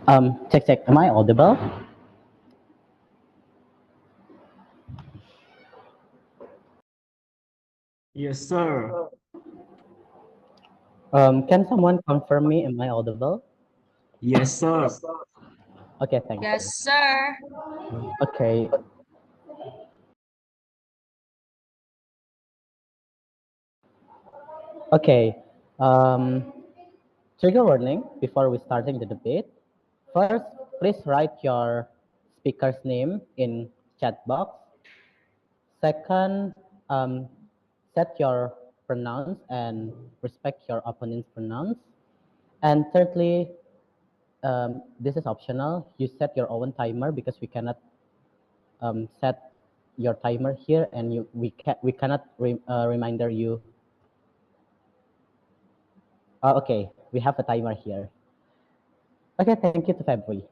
Check. Am I audible? Yes, sir. Can someone confirm me? Am I audible? Yes, sir. Okay, thank Yes, you. sir. Okay. Okay. Um, Trigger warning before we starting the debate. First, please write your speaker's name in chat box. Second, set your pronouns and respect your opponent's pronouns. And thirdly, this is optional. You set your own timer because we cannot set your timer here, and we cannot reminder you. Okay, we have a timer here. Okay, thank you to February.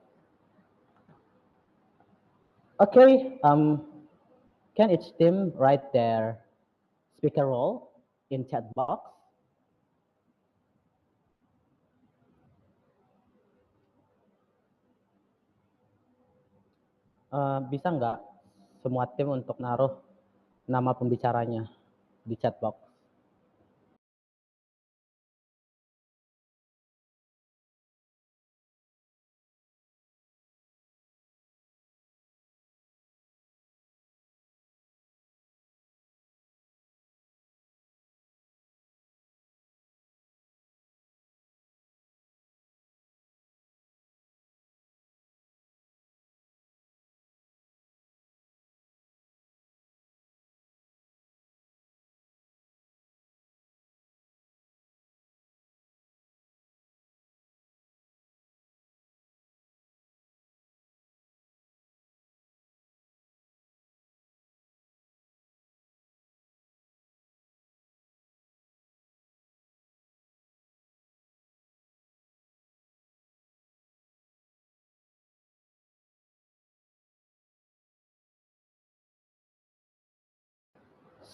Okay, can each team write their speaker role in chat box? Bisa nggak semua tim untuk naruh nama pembicaranya di chat box?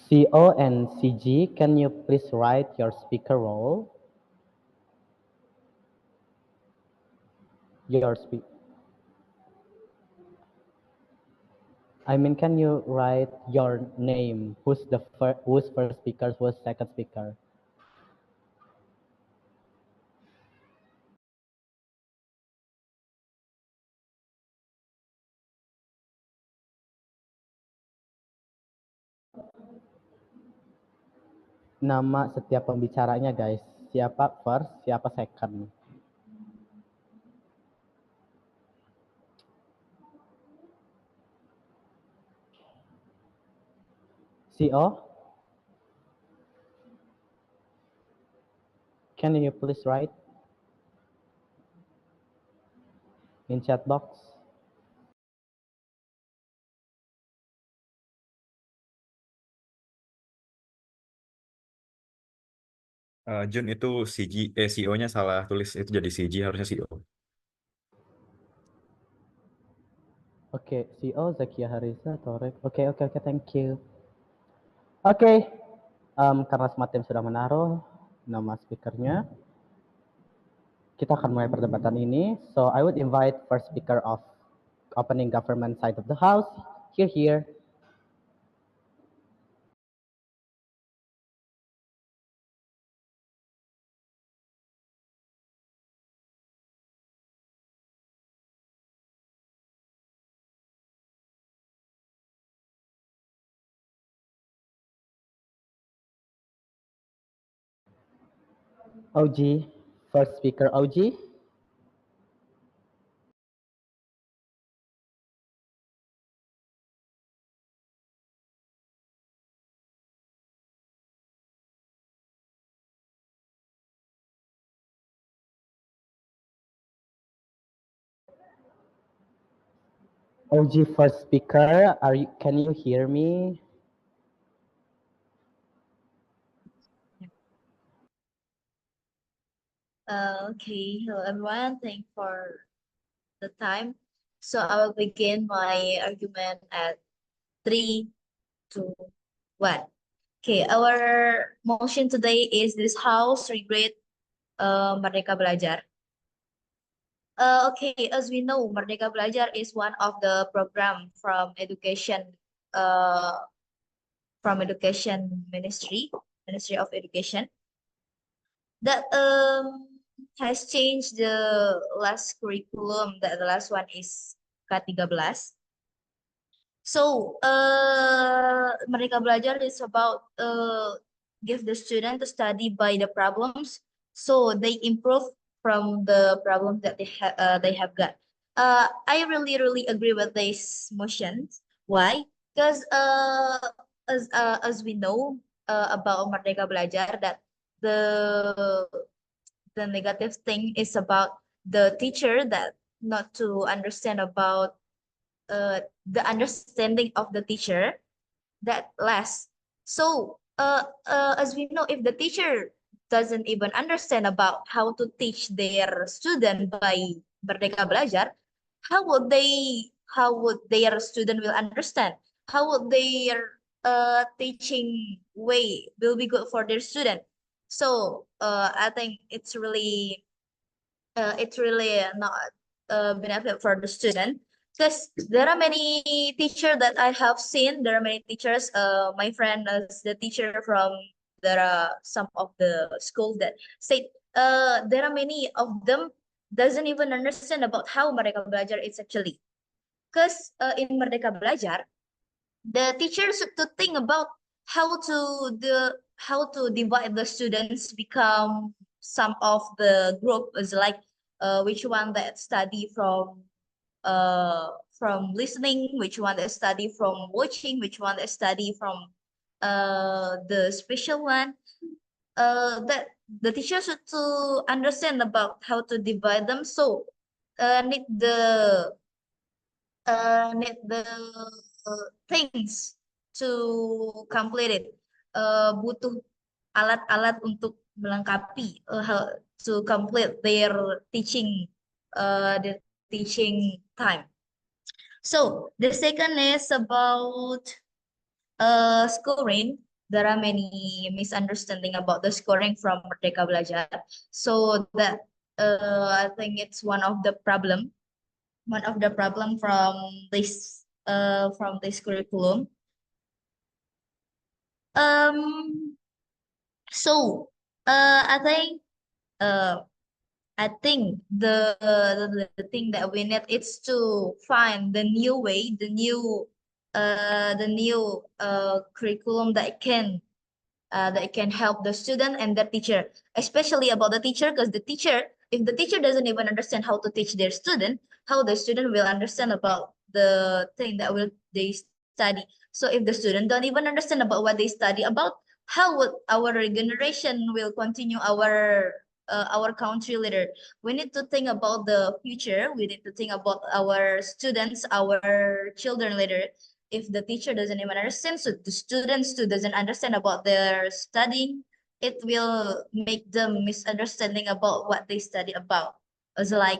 CO and CG, can you please write your speaker role? Your speak. I mean, can you write your name? Who's first speaker? Who's second speaker? Nama setiap pembicaranya, guys. Siapa first, siapa second. CO, can you please write in chat box? Jun itu CEO-nya salah tulis itu jadi CG harusnya CEO. Oke, CO Zakia Harisa, Torek. Oke, thank you. Oke, karena semua tim sudah menaruh nama speakernya, kita akan mulai perdebatan ini. So I would invite first speaker of opening government side of the house. Here. OG, first speaker OG. OG first speaker, can you hear me? Okay, hello everyone. Thank you for the time. So I will begin my argument at 3, 2, 1. Okay, our motion today is this house regret Merdeka Belajar. Okay, as we know, Merdeka Belajar is one of the program uh, from Education Ministry, Ministry of Education, that has changed the last curriculum. That the last one is K13. So, Merdeka Belajar is about give the student to study by the problems, so they improve from the problems that they have got. I really agree with this motion. Why? Because as we know about Merdeka Belajar, that the the negative thing is about the teacher that not to understand about the understanding of the teacher that less. So as we know, if the teacher doesn't even understand about how to teach their student by Merdeka Belajar, how would their student will understand? How would their teaching way will be good for their student? So I think it's really not a benefit for the student, because there are many teachers that I have seen. There are many teachers. My friend is the teacher from there are some of the schools that say there are many of them doesn't even understand about how Merdeka Belajar is actually. Because in Merdeka Belajar, the teachers to think about how to divide the students become some of the group is like which one that study from listening, which one that study from watching, which one that study from the special one, that the teachers should to understand about how to divide them. So need the things to complete it. Butuh alat-alat untuk melengkapi to complete their teaching time. So the second is about scoring. There are many misunderstanding about the scoring from Merdeka Belajar. So that I think it's one of the problem from this curriculum. Um, so I think uh I think the thing that we need is to find the new way, the new curriculum that can help the student and the teacher, especially about the teacher, because if the teacher doesn't even understand how to teach their student, how the student will understand about the thing that will they study. So if the student don't even understand about what they study about, how would our generation will continue our country later? We need to think about the future. We need to think about our students, our children later. If the teacher doesn't even understand, so the students too doesn't understand about their studying, it will make them misunderstanding about what they study about. As like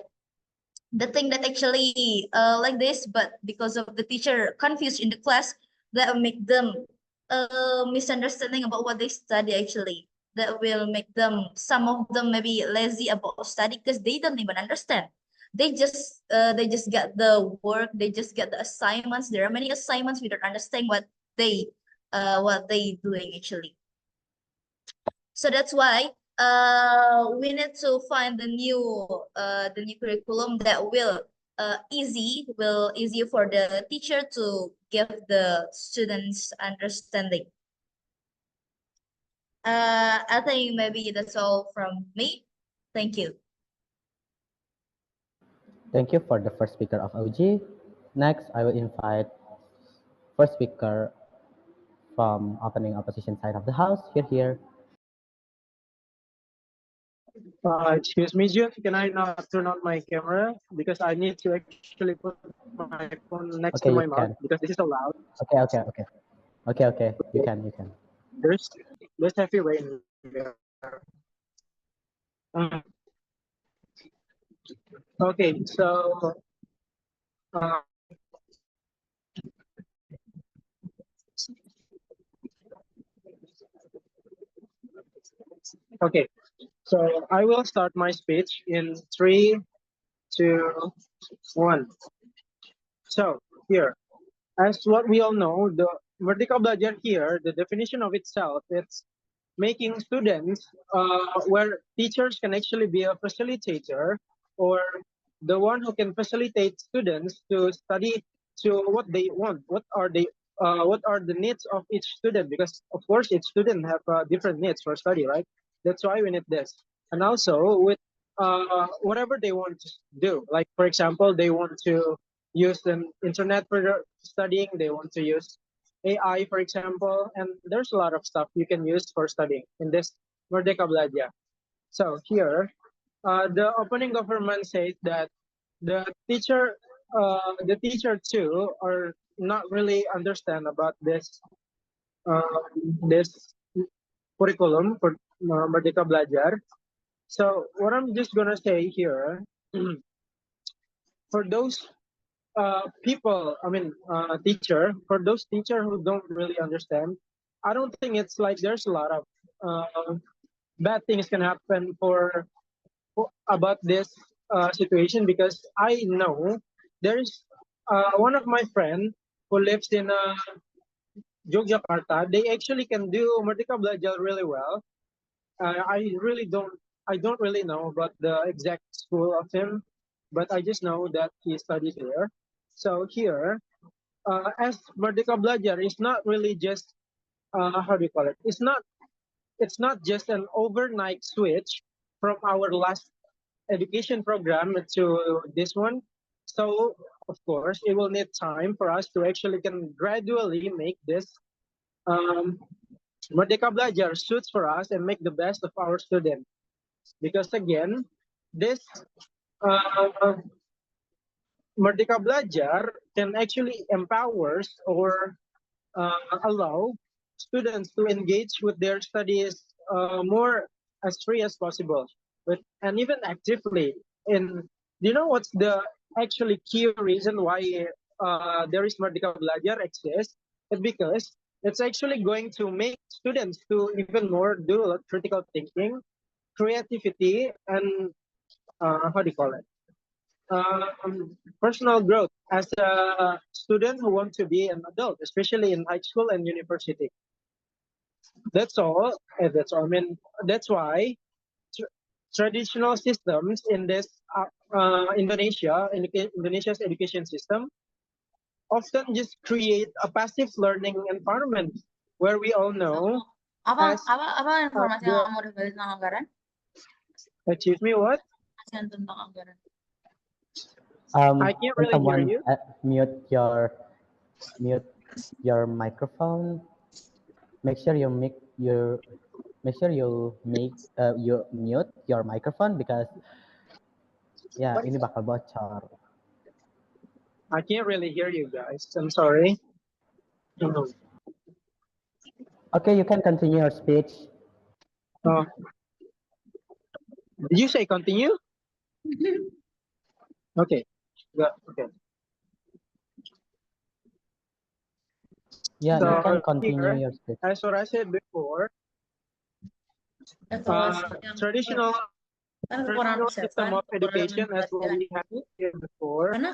the thing that actually like this, but because of the teacher confused in the class, that will make them misunderstanding about what they study actually. That will make them, some of them maybe lazy about study because they don't even understand. They just get the work, they just get the assignments. There are many assignments we don't understand what they doing actually. So that's why we need to find the new curriculum that will easy for the teacher to give the students understanding. I think maybe that's all from me. Thank you. Thank you for the first speaker of OG. Next, I will invite first speaker from opening opposition side of the house. Here. Excuse me, June, can I not turn on my camera? Because I need to actually put my phone next to my Okay, mouth you can. because this is so loud. Okay. You can. There's heavy rain here. Okay, so uh, okay, so I will start my speech in three, 2, 1. So here, as what we all know, the Merdeka Belajar here, the definition of itself, it's making students where teachers can actually be a facilitator or the one who can facilitate students to study to what they want. What are the needs of each student? Because of course each student have different needs for study, right? That's why we need this. And also with whatever they want to do. Like for example, they want to use the internet for their studying. They want to use AI, for example, and there's a lot of stuff you can use for studying in this Merdeka Belajar. So here, the opening government says that the teacher too, are not really understand about this curriculum for Merdeka Belajar. So what I'm just gonna say here, for those people, I mean, for those teacher who don't really understand, I don't think it's like there's a lot of bad things can happen about this situation because I know there's one of my friend who lives in Yogyakarta. They actually can do Merdeka Belajar really well. I don't really know about the exact school of him, but I just know that he studied there. So here, as Merdeka Belajar is not really just how do you call it? It's not just an overnight switch from our last education program to this one. So of course, it will need time for us to actually can gradually make this um, Merdeka Belajar suits for us and make the best of our student. Because again, this uh, Merdeka Belajar can actually empowers or allow students to engage with their studies more as free as possible, and even actively. And do you know what's the actually key reason why there is Merdeka Belajar exists? It's because it's actually going to make students to even more do critical thinking, creativity, and how do you call it? Personal growth as a student who wants to be an adult, especially in high school and university. That's all. And that's all. I mean, that's why tr- traditional systems in this Indonesia's education system often just create a passive learning environment where we all know Apa as informasi the, yang kamu dapat tentang anggaran? excuse me, what? Informasi tentang anggaran. I can't Can really hear someone you. mute your microphone? Make sure you make your you mute your microphone because ya ini bakal bocor. I can't really hear you guys. I'm sorry. Okay, you can continue your speech. Uh, did you say continue? Okay. Yeah, okay. Yeah, So you can continue here, your speech. as what I said before, Evaluasi yang traditional kan kekurangan system persiapan, of education as what we had here before. karena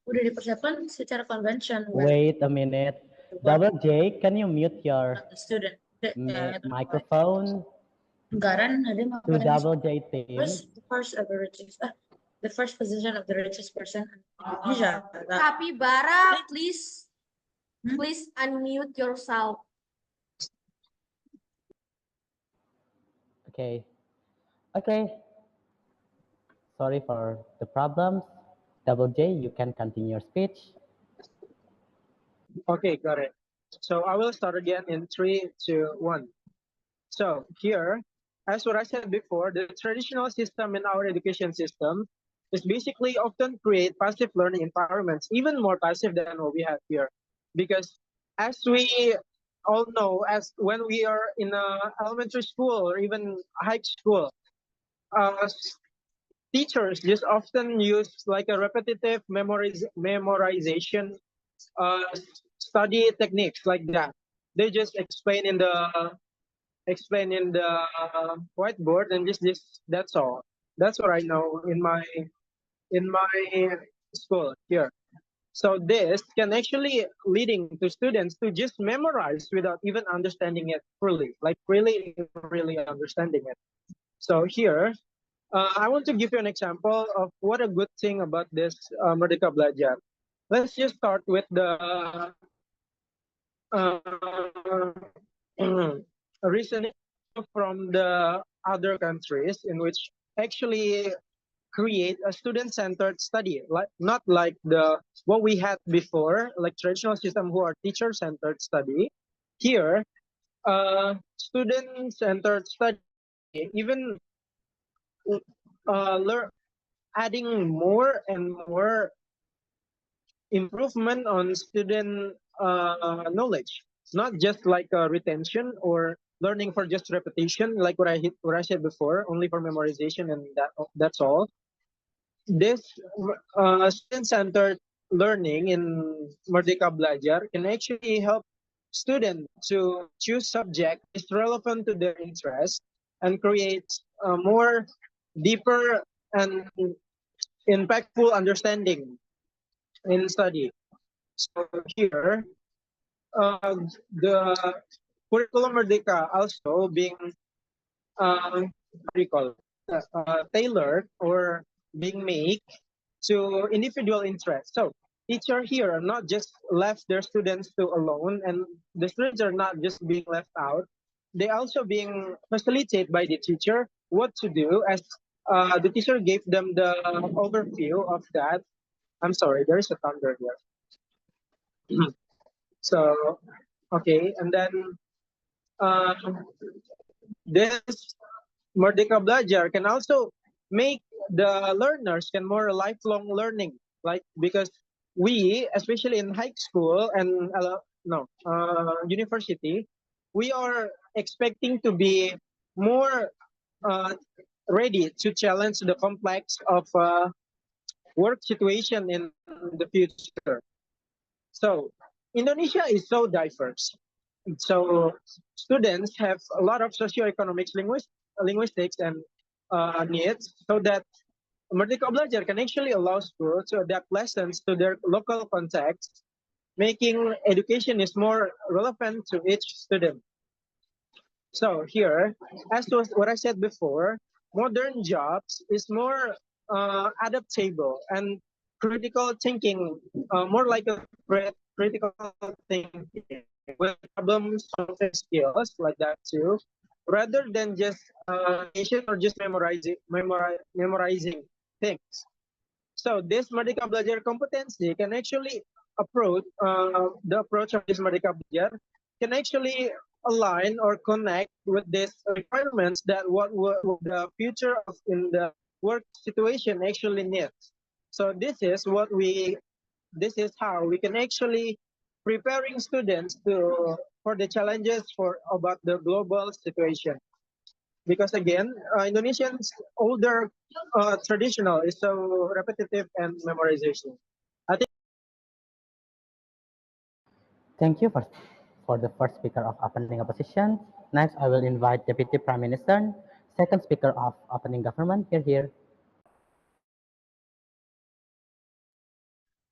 udah dipersiapkan secara convention Wait a minute. Double J, can you mute your the student. microphone Anggaran ada to makanan Double J team? the first position of the richest person in Indonesia. Capybara, Hmm? please unmute yourself. Okay. Okay. Sorry for the problems. Double J, you can continue your speech. Okay, got it. So I will start again in 3, 2, 1. So here, as what I said before, the traditional system in our education system is basically often create passive learning environments, even more passive than what we have here. Because as we all know, as when we are in elementary school or even high school, uh, teachers just often use like a repetitive memorization uh, study techniques like that. They just explain in the whiteboard and just that's all. That's what I know in my school here. So this can actually leading to students to just memorize without even understanding it fully, like really understanding it. So here, I want to give you an example of what a good thing about this Merdeka Belajar. Let's just start with the reasoning from the other countries in which actually create a student-centered study, like not like the what we had before, like traditional system who are teacher-centered study. Here, student-centered study, even learn adding more and more improvement on student knowledge, not just like retention or learning for just repetition, like what I said before, only for memorization and that's all. This student-centered learning in Merdeka Belajar can actually help students to choose subject is relevant to their interest and create a more deeper and impactful understanding in study. So here, the curriculum Merdeka also being what do you call it? Tailored or being made to individual interests. So teacher here are not just left their students to alone, and the students are not just being left out. They also being facilitated by the teacher what to do as the teacher gave them the overview of that. I'm sorry, there is a thunder here. So okay, and then uh, this Merdeka Belajar can also make the learners can more lifelong learning, like because we, especially in high school and no university, we are expecting to be more uh, ready to challenge the complex of work situation in the future. So Indonesia is so diverse. So students have a lot of socioeconomics, linguistics, and needs, so that Merdeka Belajar can actually allow schools to adapt lessons to their local context, making education is more relevant to each student. So here, as was what I said before, modern jobs is more adaptable and critical thinking, more like a critical thinking with problem solving skills like that too, rather than just or just memorizing things. So this Merdeka Belajar competency can actually approach the approach of this Merdeka Belajar can actually align or connect with these requirements that what the future of in the work situation actually needs. So this is how we can actually preparing students to for the challenges for about the global situation, because again, Indonesians older traditional is so repetitive and memorization. I think Thank you for the first speaker of opening opposition. Next, I will invite Deputy Prime Minister, second speaker of opening government. Here.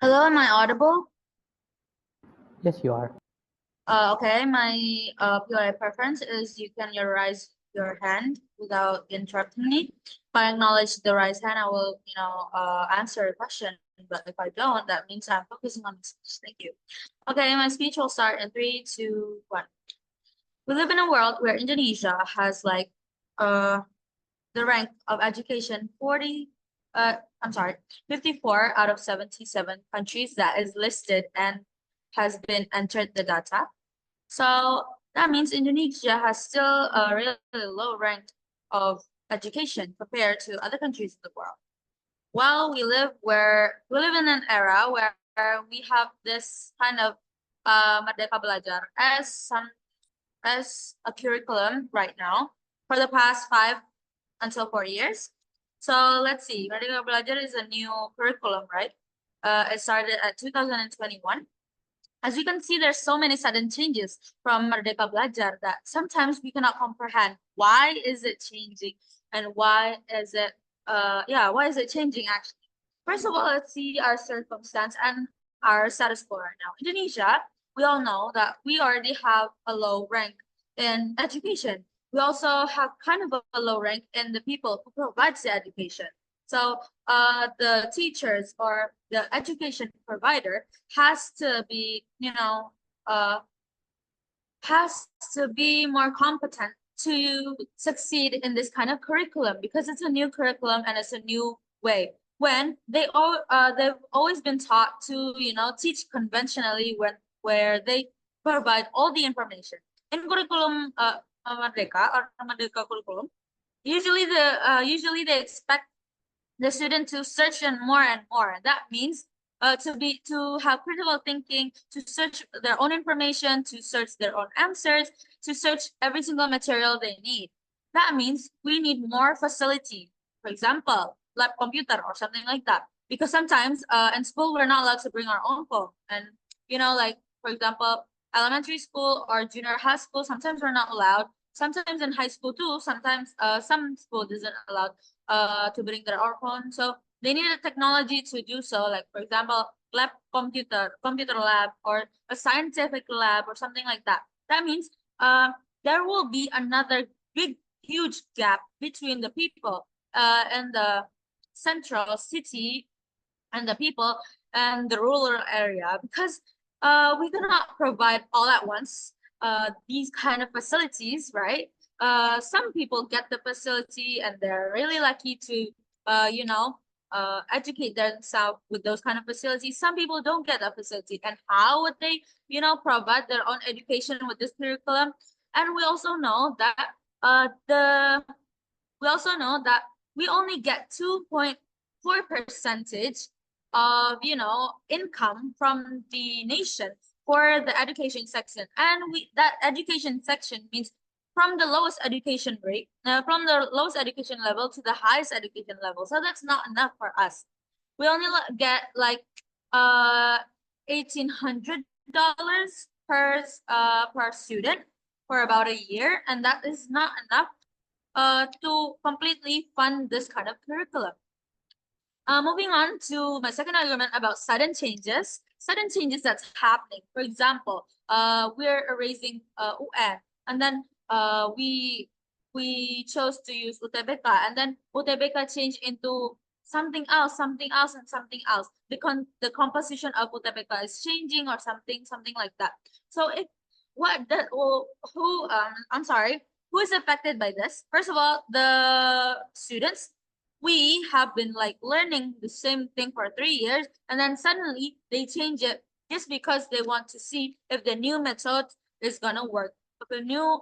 Hello, am I audible? Yes, you are. Okay, my POI preference is you can raise your hand without interrupting me. If I acknowledge the raised hand, I will, answer a question. But if I don't, that means I'm focusing on the speech. Thank you. Okay, my speech will start in 3, 2, 1. We live in a world where Indonesia has the rank of education 54 out of 77 countries that is listed and has been entered the data. So that means Indonesia has still a really low rank of education compared to other countries in the world. While we live in an era where we have this kind of Merdeka Belajar as a curriculum right now for the past 5 until 4 years. So let's see, Merdeka Belajar is a new curriculum, right? It started at 2021. As you can see, there's so many sudden changes from Merdeka Belajar that sometimes we cannot comprehend why is it changing and why is it changing actually. first of all, let's see our circumstance and our status quo right now. Indonesia, we all know that we already have a low rank in education. We also have kind of a low rank in the people who provides the education. So the teachers or the education provider has to be, has to be more competent to succeed in this kind of curriculum because it's a new curriculum and it's a new way. When they've always been taught to teach conventionally where they provide all the information in curriculum Merdeka or Merdeka curriculum. Usually they expect the student to search and more and more. That means to have critical thinking, to search their own information, to search their own answers, to search every single material they need. That means we need more facility. For example, lab computer or something like that. Because sometimes in school we're not allowed to bring our own phone. And like for example, elementary school or junior high school, sometimes we're not allowed. Sometimes in high school too, sometimes some school doesn't allow to bring their own phone. So they need a technology to do so, like for example, computer lab, or a scientific lab, or something like that. That means there will be another big, huge gap between the people in the central city and the people and the rural area, because we cannot provide all at once these kind of facilities, right? Some people get the facility and they're really lucky to educate themselves with those kind of facilities. Some people don't get a facility, and how would they provide their own education with this curriculum? And we also know that the we also know that we only get 2.4% of income from the nation for the education section, and that education section means from the lowest education rate, from the lowest education level to the highest education level. So that's not enough for us. We only get like $1,800 per student for about a year, and that is not enough to completely fund this kind of curriculum. Moving on to my second argument about sudden changes that's happening. For example, we're erasing UN, and then we chose to use UTBK, and then UTBK changed into something else, and something else. The composition of UTBK is changing, or something like that. So if what that who I'm sorry, who is affected by this? First of all, the students. We have been like learning the same thing for 3 years, and then suddenly they change it just because they want to see if the new method is gonna work. If the new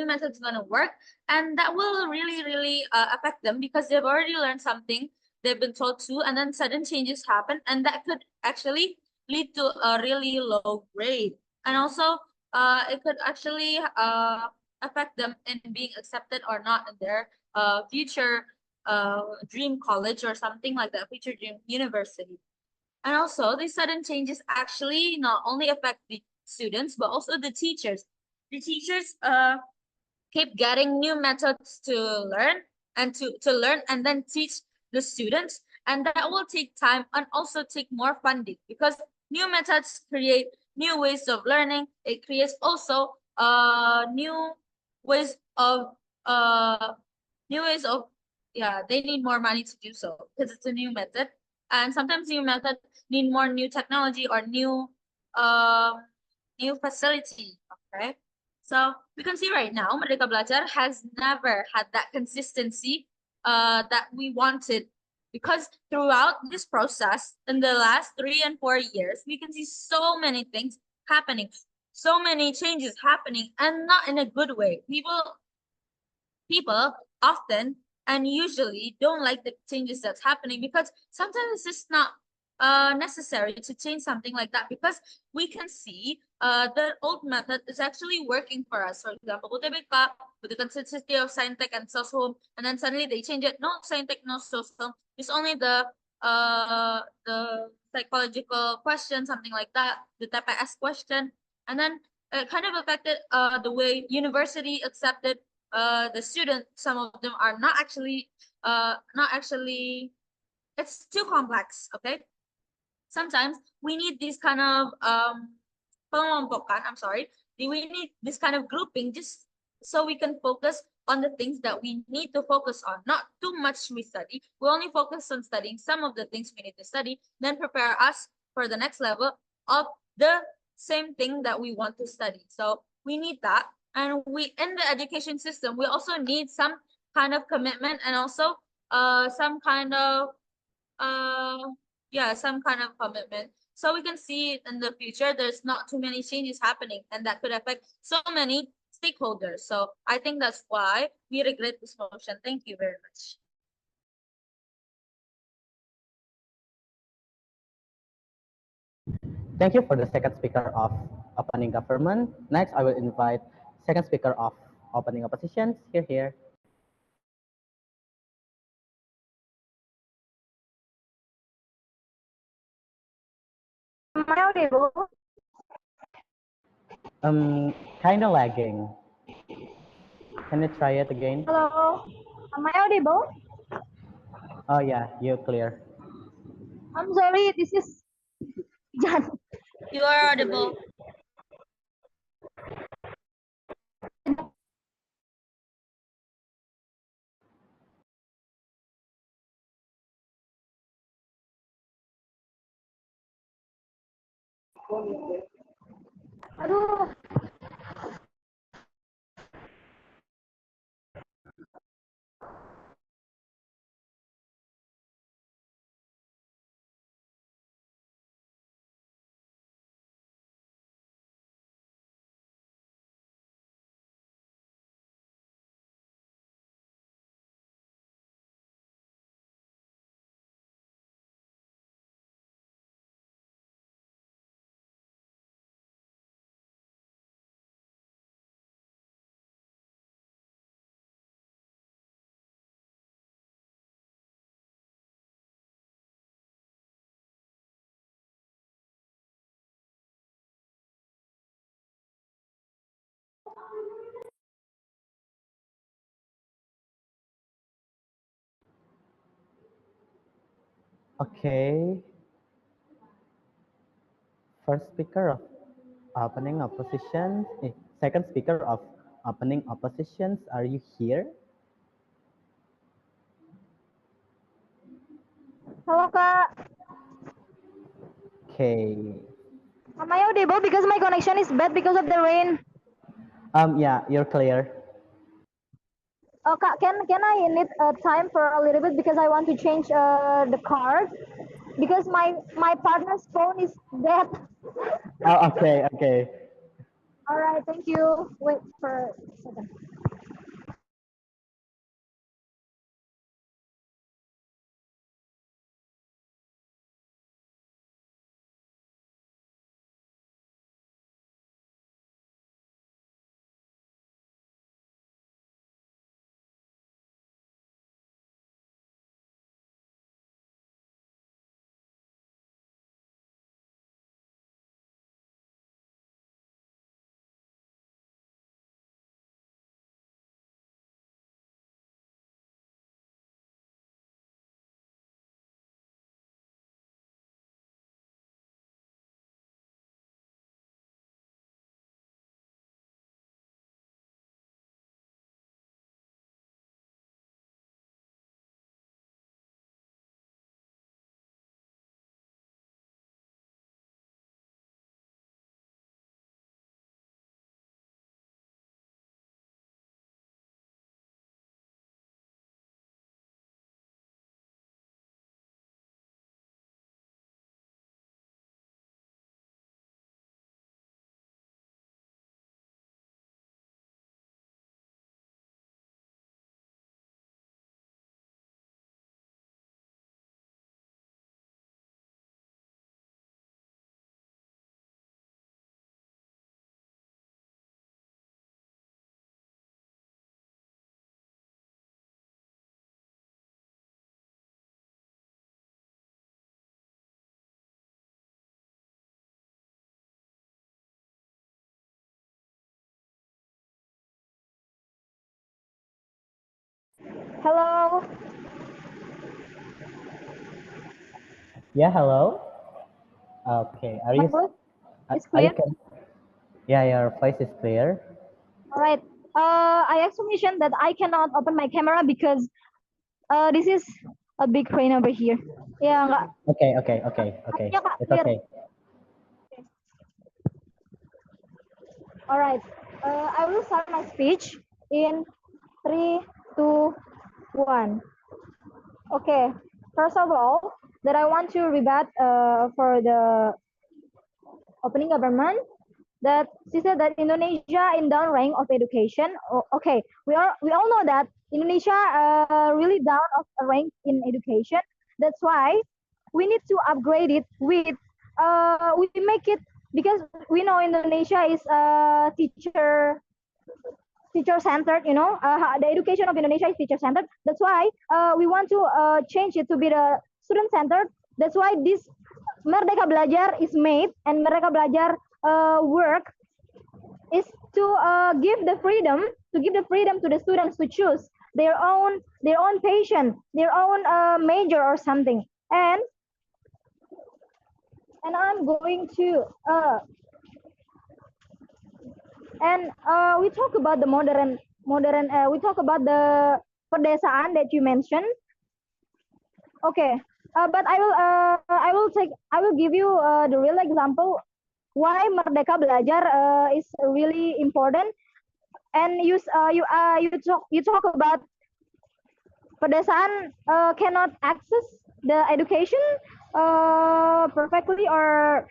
method is gonna work, and that will really affect them because they've already learned something, they've been told to, and then sudden changes happen, and that could actually lead to a really low grade. And also it could actually affect them in being accepted or not in their future dream college or something like that, future dream university. And also, these sudden changes actually not only affect the students but also the teachers. The teachers keep getting new methods to learn and to learn and then teach the students, and that will take time and also take more funding, because new methods create new ways of learning. It creates also new ways of uh new ways of yeah, they need more money to do so because it's a new method, and sometimes new method need more new technology or new facility. Okay, so we can see right now, Merdeka Belajar has never had that consistency that we wanted, because throughout this process, in the last 3 and 4 years, we can see so many things happening, so many changes happening, and not in a good way. People often and usually don't like the changes that's happening, because sometimes it's just not necessary to change something like that, because we can see the old method is actually working for us. For example, UTBK with the consistency of Scientech and social, and then suddenly they change it. No Scientech, no social. It's only the psychological question, something like that, the TPS question, and then it kind of affected the way university accepted the student, some of them are not actually, it's too complex. Okay, sometimes we need this kind of pengelompokan, I'm sorry, we need this kind of grouping just so we can focus on the things that we need to focus on. Not too much we study. We only focus on studying some of the things we need to study, then prepare us for the next level of the same thing that we want to study. So we need that. And we in the education system, we also need some kind of commitment and also some kind of uh yeah, some kind of commitment, so we can see it in the future there's not too many changes happening and that could affect so many stakeholders. So I think that's why we regret this motion. Thank you very much. Thank you for the second speaker of opening government. Next, I will invite second speaker of opening oppositions. Here. Am I audible? Kind of lagging. Can you try it again? Hello? Am I audible? Oh yeah, you're clear. I'm sorry, this is Jan. You are audible. Aduh, Okay. First speaker of opening oppositions. Second speaker of opening oppositions. Are you here? halo Kak. Okay. Am I audible because my connection is bad because of the rain? Yeah, you're clear. Oh Kak, can I need time for a little bit because I want to change the card because my partner's phone is dead. Oh, okay. All right, thank you. Wait for a second. Hello. Yeah, hello. Okay, My voice is are you clear. can? Yeah, your voice is clear. All right. I also mentioned that I cannot open my camera because this is a big crane over here. Ya enggak. Okay. Ya Kak, It's clear. okay. All right. I will start my speech in 3, 2, 1. Okay. First of all, that I want to rebut for the opening government that she said that Indonesia in down rank of education. Okay, we all know that Indonesia really down of a rank in education. That's why we need to upgrade it with we make it because we know Indonesia is teacher centered. The education of Indonesia is teacher centered. That's why we want to change it to be the student centered. That's why this Merdeka Belajar is made, and Merdeka Belajar work is to give the freedom to the students to choose their own passion, their own major or something. And I'm going to we talk about the modern we talk about the perdesaan that you mentioned. Okay, but I will give you the real example why Merdeka Belajar is really important. And you talk about pedesaan cannot access the education perfectly, or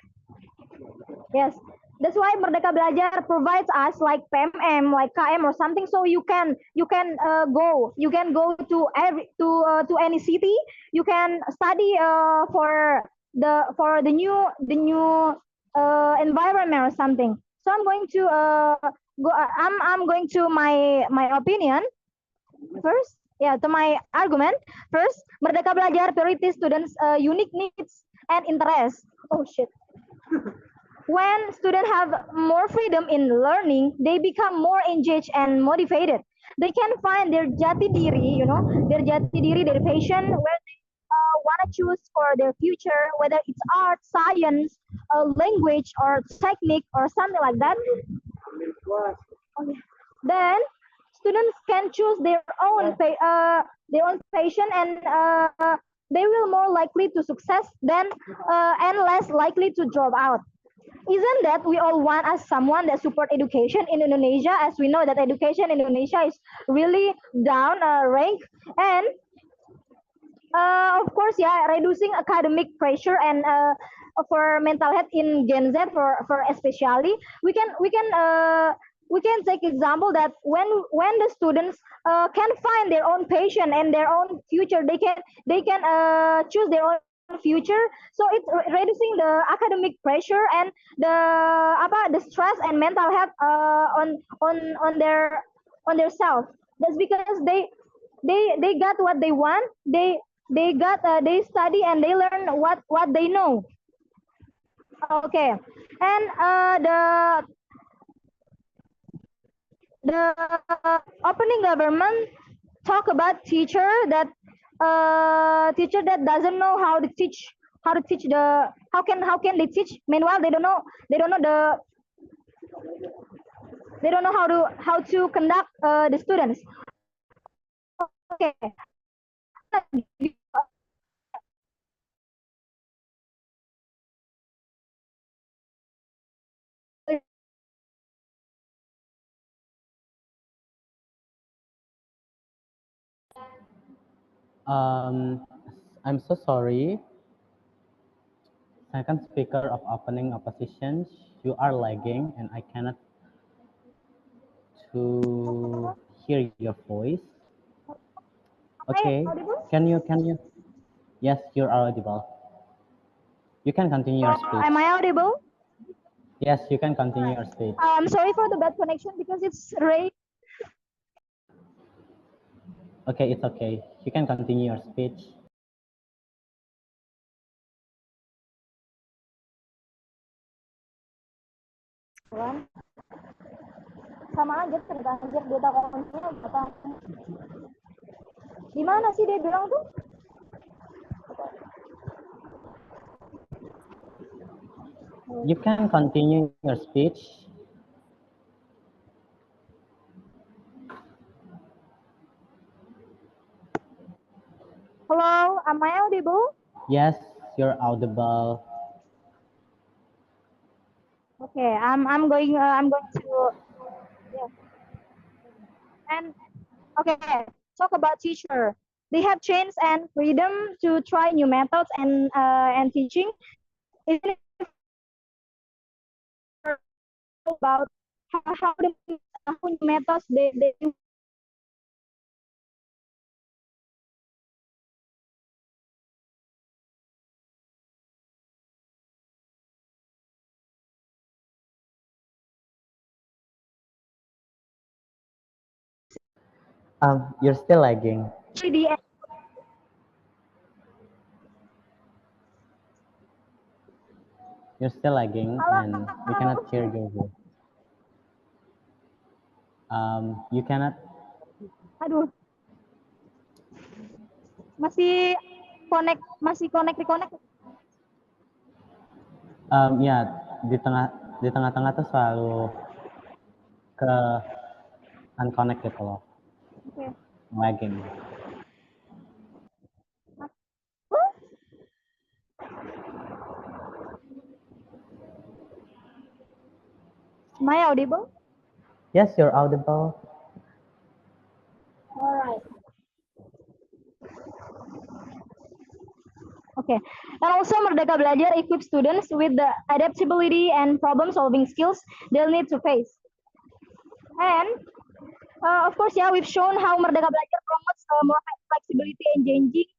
yes. That's why Merdeka Belajar provides us like PMM, like KM or something, so you can go to any city. You can study for the new environment or something. So I'm going to go. I'm going to my opinion first. Yeah, to my argument first. Merdeka Belajar priority students' unique needs and interests. Oh shit. When students have more freedom in learning, they become more engaged and motivated. They can find their jati diri, their jati diri, their passion, where they want to choose for their future, whether it's art, science, language, or technique, or something like that. Okay. Then students can choose their own passion, and they will more likely to success than and less likely to drop out. Isn't that we all want as someone that support education in Indonesia, as we know that education in Indonesia is really down rank. And of course, yeah, reducing academic pressure and for mental health in Gen Z, for especially we can take example that when the students can find their own passion and their own future, they can choose their own future. So it's reducing the academic pressure and the stress and mental health on their self. That's because they got what they want. They study and they learn what they know. Okay. And the opening government talk about teacher that doesn't know how to teach the how can they teach, meanwhile they don't know how to conduct the students. Okay. Um, I'm so sorry. Second speaker of opening oppositions, you are lagging, and I cannot to hear your voice. Am I Okay, audible? can you? Yes, you're audible. You can continue your speech. Am I audible? Yes, you can continue your speech. I'm sorry for the bad connection because it's rain. Okay, it's okay. You can continue your speech. Sama aja tergantung dia tahu kuncinya. Di mana sih dia bilang tuh? You can continue your speech. Hello, am I audible? Yes, you're audible. Okay, I'm going to yeah. And okay, talk about teacher. They have chance and freedom to try new methods and teaching. Even if about how the how new methods they You're still lagging. the You're still lagging, and we cannot hear your voice. You cannot. aduh masih connect reconnect. Ya, di tengah-tengah tuh selalu ke unconnect gitu loh, Okay. lagging. Am I audible? Yes, you're audible. All right. Okay. And also Merdeka Belajar equips students with the adaptability and problem-solving skills they'll need to face. And of course, yeah, we've shown how Merdeka Belajar promotes more flexibility and changing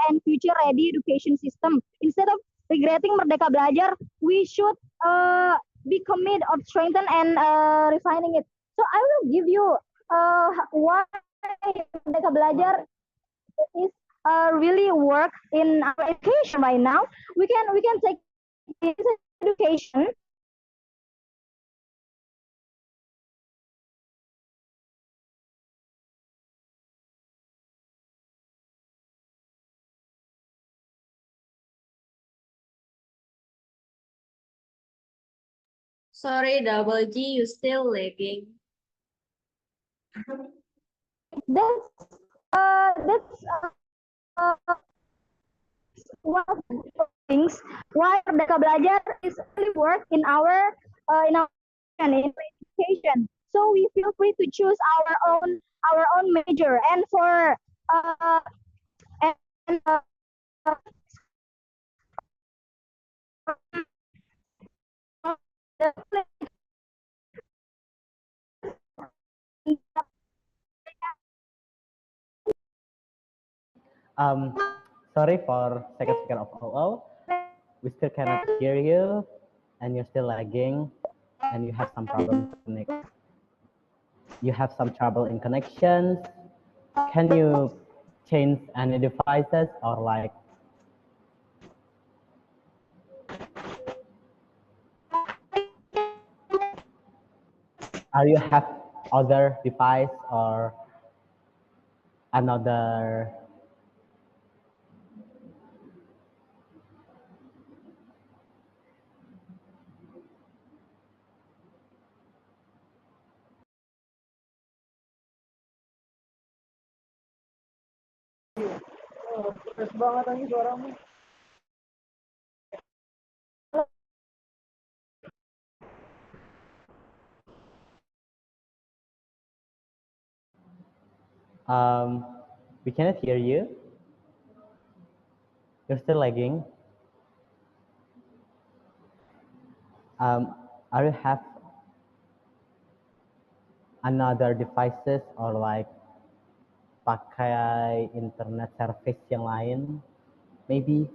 and future-ready education system. Instead of regretting Merdeka Belajar, we should be committed or strengthen and refining it. So I will give you why Merdeka Belajar is really work in our education right now. We can take this education Sorry, Double G, you still lagging. that's one of the things why Merdeka Belajar is really work in our education. So we feel free to choose our own major and for and Um, Sorry for second speaker of OO. We still cannot hear you, and you're still lagging, and you have some problem connect. You have some trouble in connections. Can you change any devices or like? Are you have other device or another? banget lagi suaramu. We cannot hear you. You're still lagging. Are you have another devices or like pakai internet service yang lain? Maybe.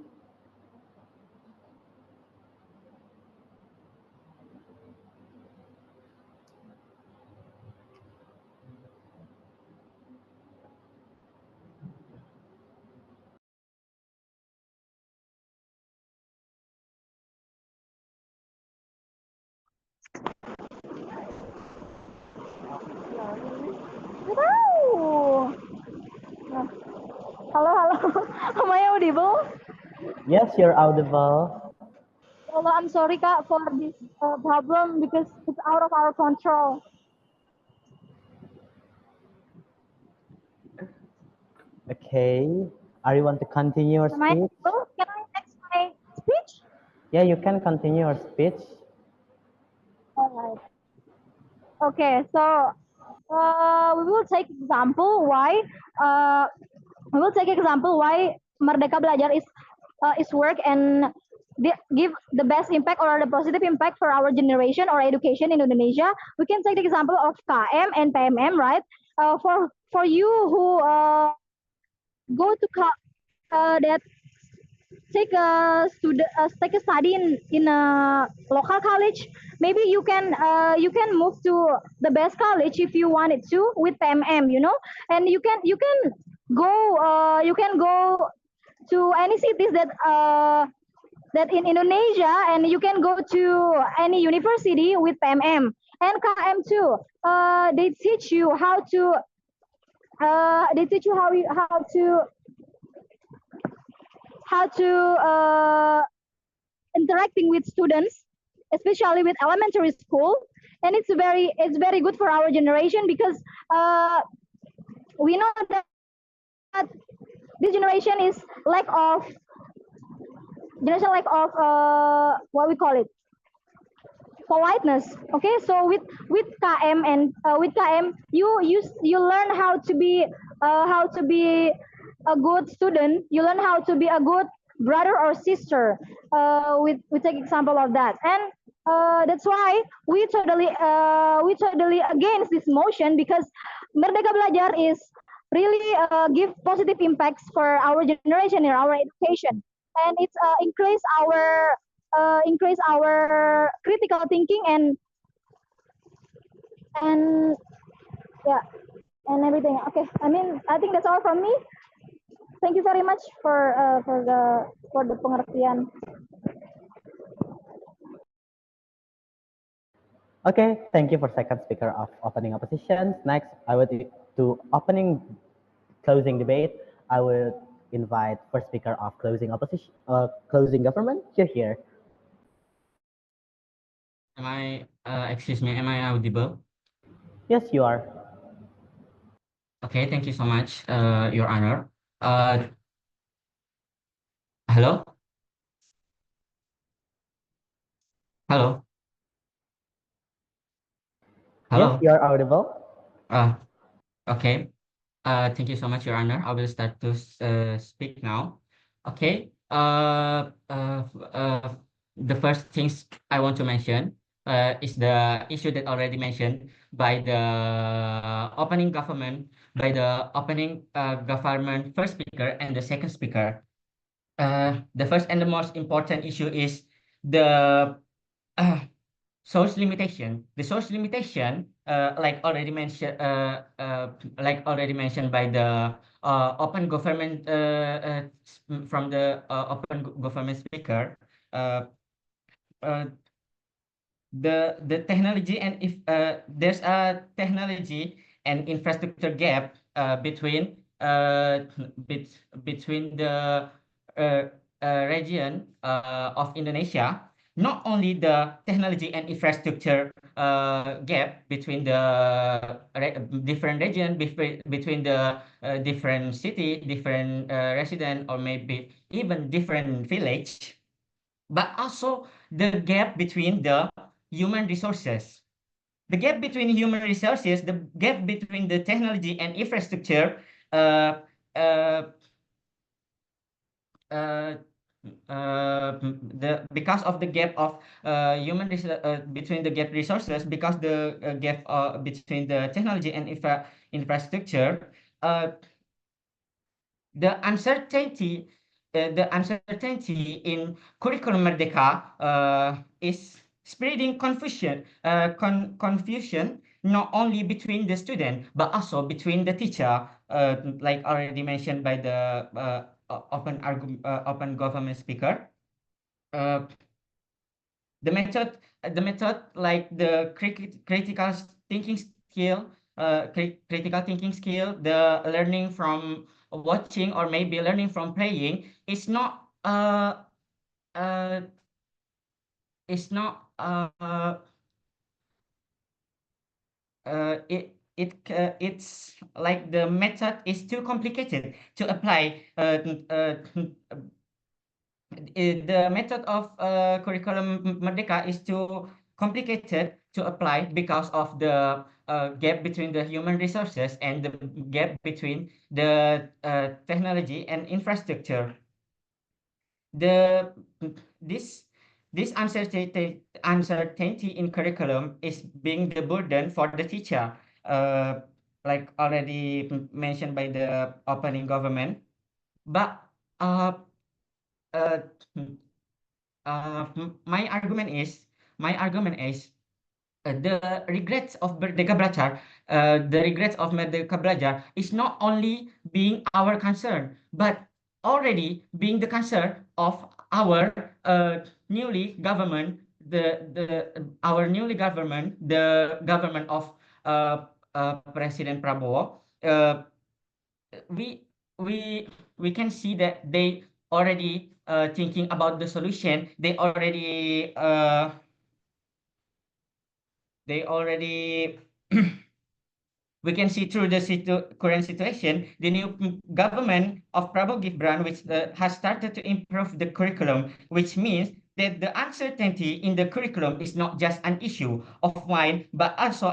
Nggak tahu. Nah, Am I audible? Yes, you're audible. Although I'm sorry, Kak, for this problem because it's out of our control. Okay. Are you want to continue your Am I speech? audible? Can I next my speech? Yeah, you can continue your speech. All right. Okay, so we will take example why Merdeka Belajar is work and give the best impact or the positive impact for our generation or education in Indonesia. We can take the example of KM and PMM, right? For you who go to that take a study in a local college, maybe you can move to the best college if you wanted to with PMM, and you can go to any cities that in Indonesia, and you can go to any university with PMM and KM too. They teach you how to how to interacting with students, especially with elementary school, and it's very good for our generation because we know that this generation lack of what we call it, politeness. Okay, so with KM and with KM, you learn how to be a good student. You learn how to be a good brother or sister. We take example of that, and that's why we totally against this motion because Merdeka Belajar is really give positive impacts for our generation and our education, and it's increase our critical thinking and yeah and everything. Okay, I think that's all from me. Thank you very much for the pengertian. Okay, thank you for second speaker of opening oppositions. Next, I would to opening closing debate. I would invite first speaker of closing opposition, closing government. You're here. Excuse me, am I audible? Yes, you are. Okay, thank you so much, Your Honor. Hello? Hello? Yes, Hello? you are audible. Uh, okay. Thank you so much, Your Honor. I will start to speak now. Okay. The first things I want to mention is the issue that already mentioned by the opening government first speaker and the second speaker. The first and the most important issue is the uh, source limitation. The source limitation, like already mentioned by the open government from the open government speaker, uh, uh, the technology and if there's a technology and infrastructure gap between the uh, region of Indonesia, not only the technology and infrastructure gap between the different region, between the different city, different resident, or maybe even different village, but also the gap between the human resources. The gap between human resources, the gap between the technology and infrastructure, uh, uh, uh, because of the gap of between the gap resources, because the gap between the technology and infrastructure, uh, the uncertainty in curriculum Merdeka is spreading confusion not only between the student but also between the teacher, like already mentioned by the open government speaker. Uh, the method like the critical thinking skill critical thinking skill, the learning from watching or maybe learning from playing uh, is not it's like the method is too complicated to apply. The method of curriculum Merdeka is too complicated to apply because of the gap between the human resources and the gap between the technology and infrastructure. The this this uncertainty in curriculum is being the burden for the teacher, uh, like already mentioned by the opening government. But uh, uh, my argument is the regrets of Merdeka Belajar, the regrets of Merdeka Belajar is not only being our concern, but already being the concern of our newly government, our newly government, the government of President Prabowo. We we we can see that they already thinking about the solution. They already we can see through the current situation, the new government of Prabowo Gibran, which has started to improve the curriculum, which means that the uncertainty in the curriculum is not just an issue of mind, but also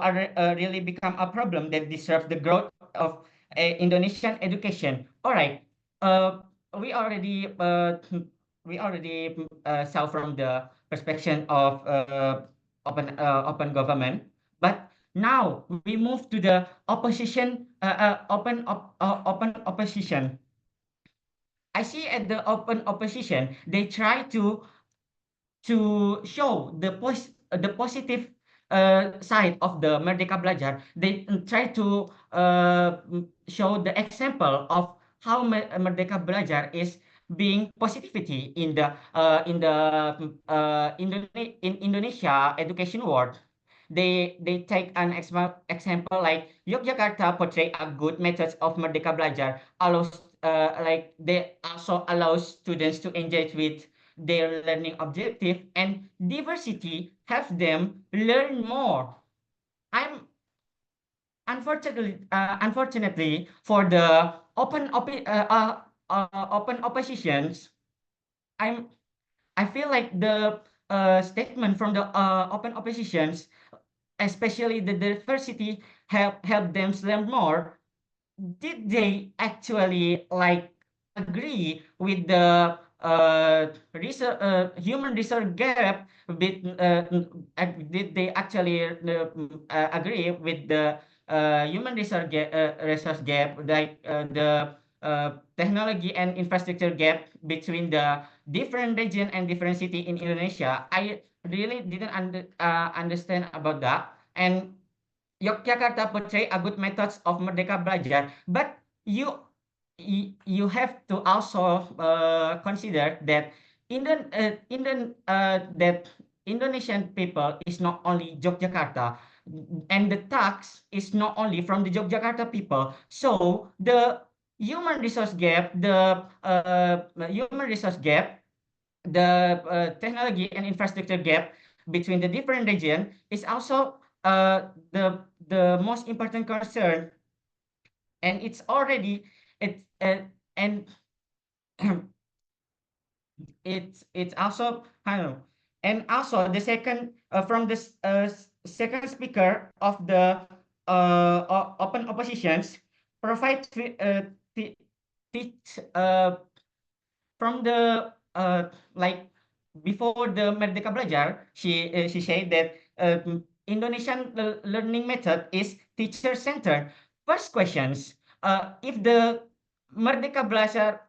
really become a problem that disrupts the growth of Indonesian education. All right, uh, we already uh, we already saw from the perspective of open government, but now we move to the opposition, open opposition. I see at the open opposition, they try to show the positive side of the Merdeka Belajar. They try to show the example of how Merdeka Belajar is being positivity in the in Indonesia education world. They take an example like Yogyakarta portray a good methods of Merdeka Belajar, allows like they also allows students to engage with their learning objective, and diversity helps them learn more. I'm unfortunately for the open oppositions, I'm I feel like the statement from the open oppositions, especially the diversity, help them learn more. Did they actually like agree with the human resource gap did they actually agree with the resource gap, like the technology and infrastructure gap between the different region and different city in Indonesia? I really didn't understand about that. And Yogyakarta portray a good methods of Merdeka Belajar, but you you have to also consider that that Indonesian people is not only Yogyakarta, and the tax is not only from the Yogyakarta people. So the human resource gap, the technology and infrastructure gap between the different region is also the most important concern, and it's already it and it's also I don't know. And also the second from this second speaker of the open oppositions provide t- teach from the like before the Merdeka Belajar, she said that Indonesian learning method is teacher centered. First questions: if the Merdeka Belajar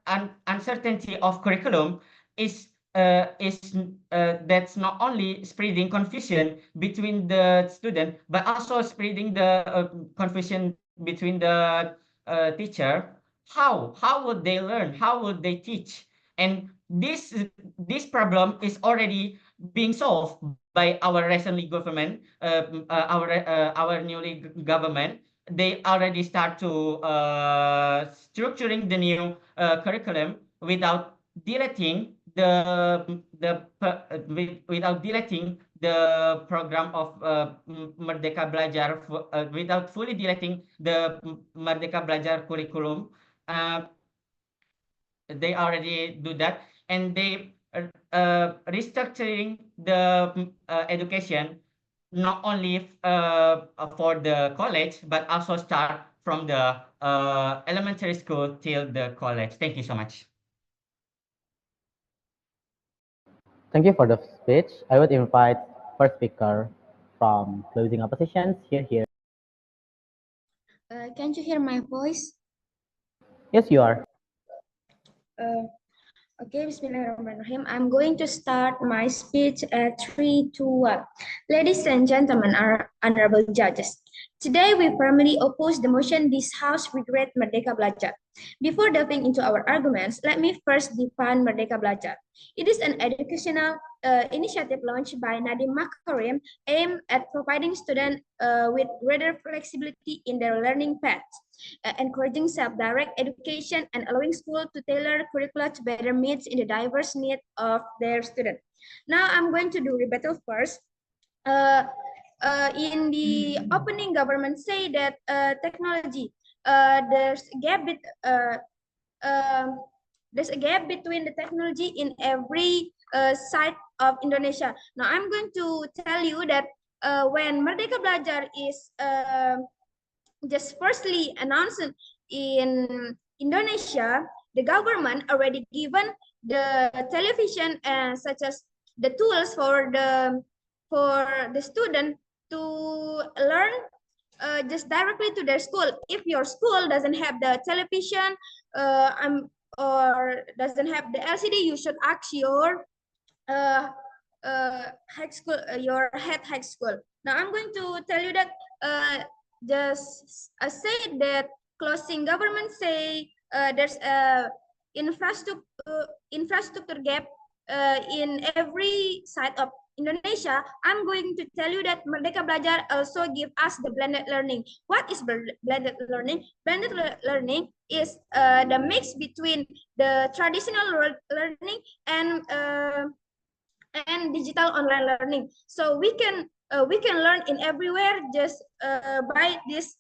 uncertainty of curriculum is that's not only spreading confusion between the student, but also spreading the confusion between the teacher. How would they learn? How would they teach? And this problem is already being solved by our recently government, our newly government. they already start to structuring the new curriculum without deleting without deleting the program of Merdeka Belajar, without fully deleting the Merdeka Belajar curriculum. Uh, they already do that, and they restructuring the education not only for the college, but also start from the elementary school till the college. Thank you so much. Thank you for the speech. I would invite first speaker from closing oppositions. Here. Can you hear my voice? Yes, you are. Uh, Okay, Bismillahirrahmanirrahim. I'm going to start my speech at 3, 2, 1. Ladies and gentlemen, our honorable judges. Today, we firmly oppose the motion this House regret Merdeka Belajar. Before delving into our arguments, let me first define Merdeka Belajar. It is an educational initiative launched by Nadiem Makarim aimed at providing students with greater flexibility in their learning paths, encouraging self-direct education and allowing school to tailor curricula to better meet in the diverse needs of their students. Now I'm going to do rebuttal first. In the opening, government say that technology, there's a gap there's a gap between the technology in every side of Indonesia. Now I'm going to tell you that when Merdeka Belajar is just firstly announced in Indonesia, the government already given the television and such as the tools for the student to learn just directly to their school. If your school doesn't have the television or doesn't have the LCD, you should ask your uh, high school, your head high school. Now I'm going to tell you that just say that closing government say there's a infrastructure gap in every side of Indonesia. I'm going to tell you that Merdeka Belajar also give us the blended learning. What is blended learning? Blended learning is the mix between the traditional learning and digital online learning. So we can learn in everywhere just by this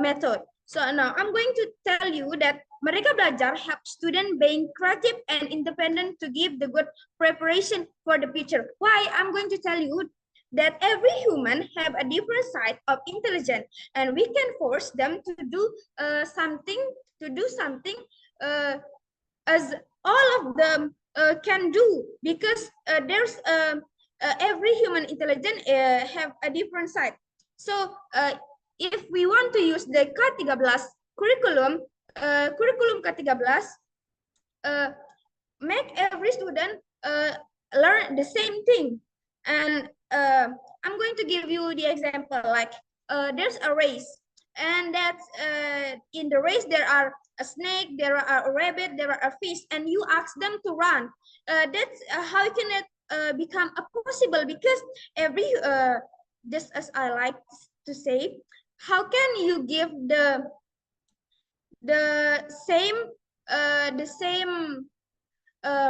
method. So now I'm going to tell you that Merdeka Belajar helps students being creative and independent to give the good preparation for the future. Why? I'm going to tell you that every human have a different side of intelligence, and we can force them to do something uh, as all of them can do, because there's every human intelligence have a different side. So if we want to use the K13 curriculum, curriculum K13, make every student learn the same thing. And I'm going to give you the example, like there's a race, and that's in the race there are a snake, there are a rabbit, there are a fish, and you ask them to run. That's how can it become a possible, because every just as I like to say, how can you give the same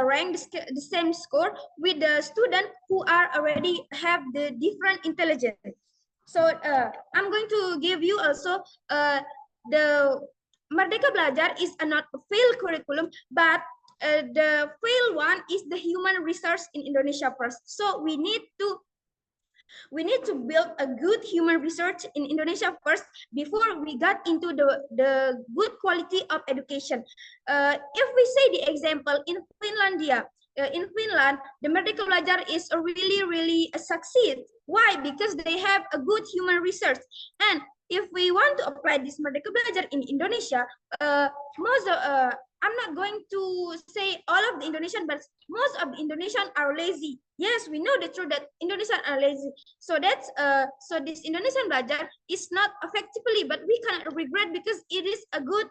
rank, the same score with the student who are already have the different intelligence? So I'm going to give you also the Merdeka Belajar is not a failed curriculum, but the failed one is the human resource in Indonesia first. So we need to build a good human research in Indonesia first before we got into the good quality of education. If we say the example in Finlandia, in Finland, the Merdeka Belajar is a really a succeed. Why? Because they have a good human research. And if we want to apply this Merdeka Belajar in Indonesia, I'm not going to say all of the Indonesian, but most of the Indonesian are lazy. Yes, we know the truth that Indonesian are lazy. So that's so this Indonesian Belajar is not effectively, but we cannot regret because it is a good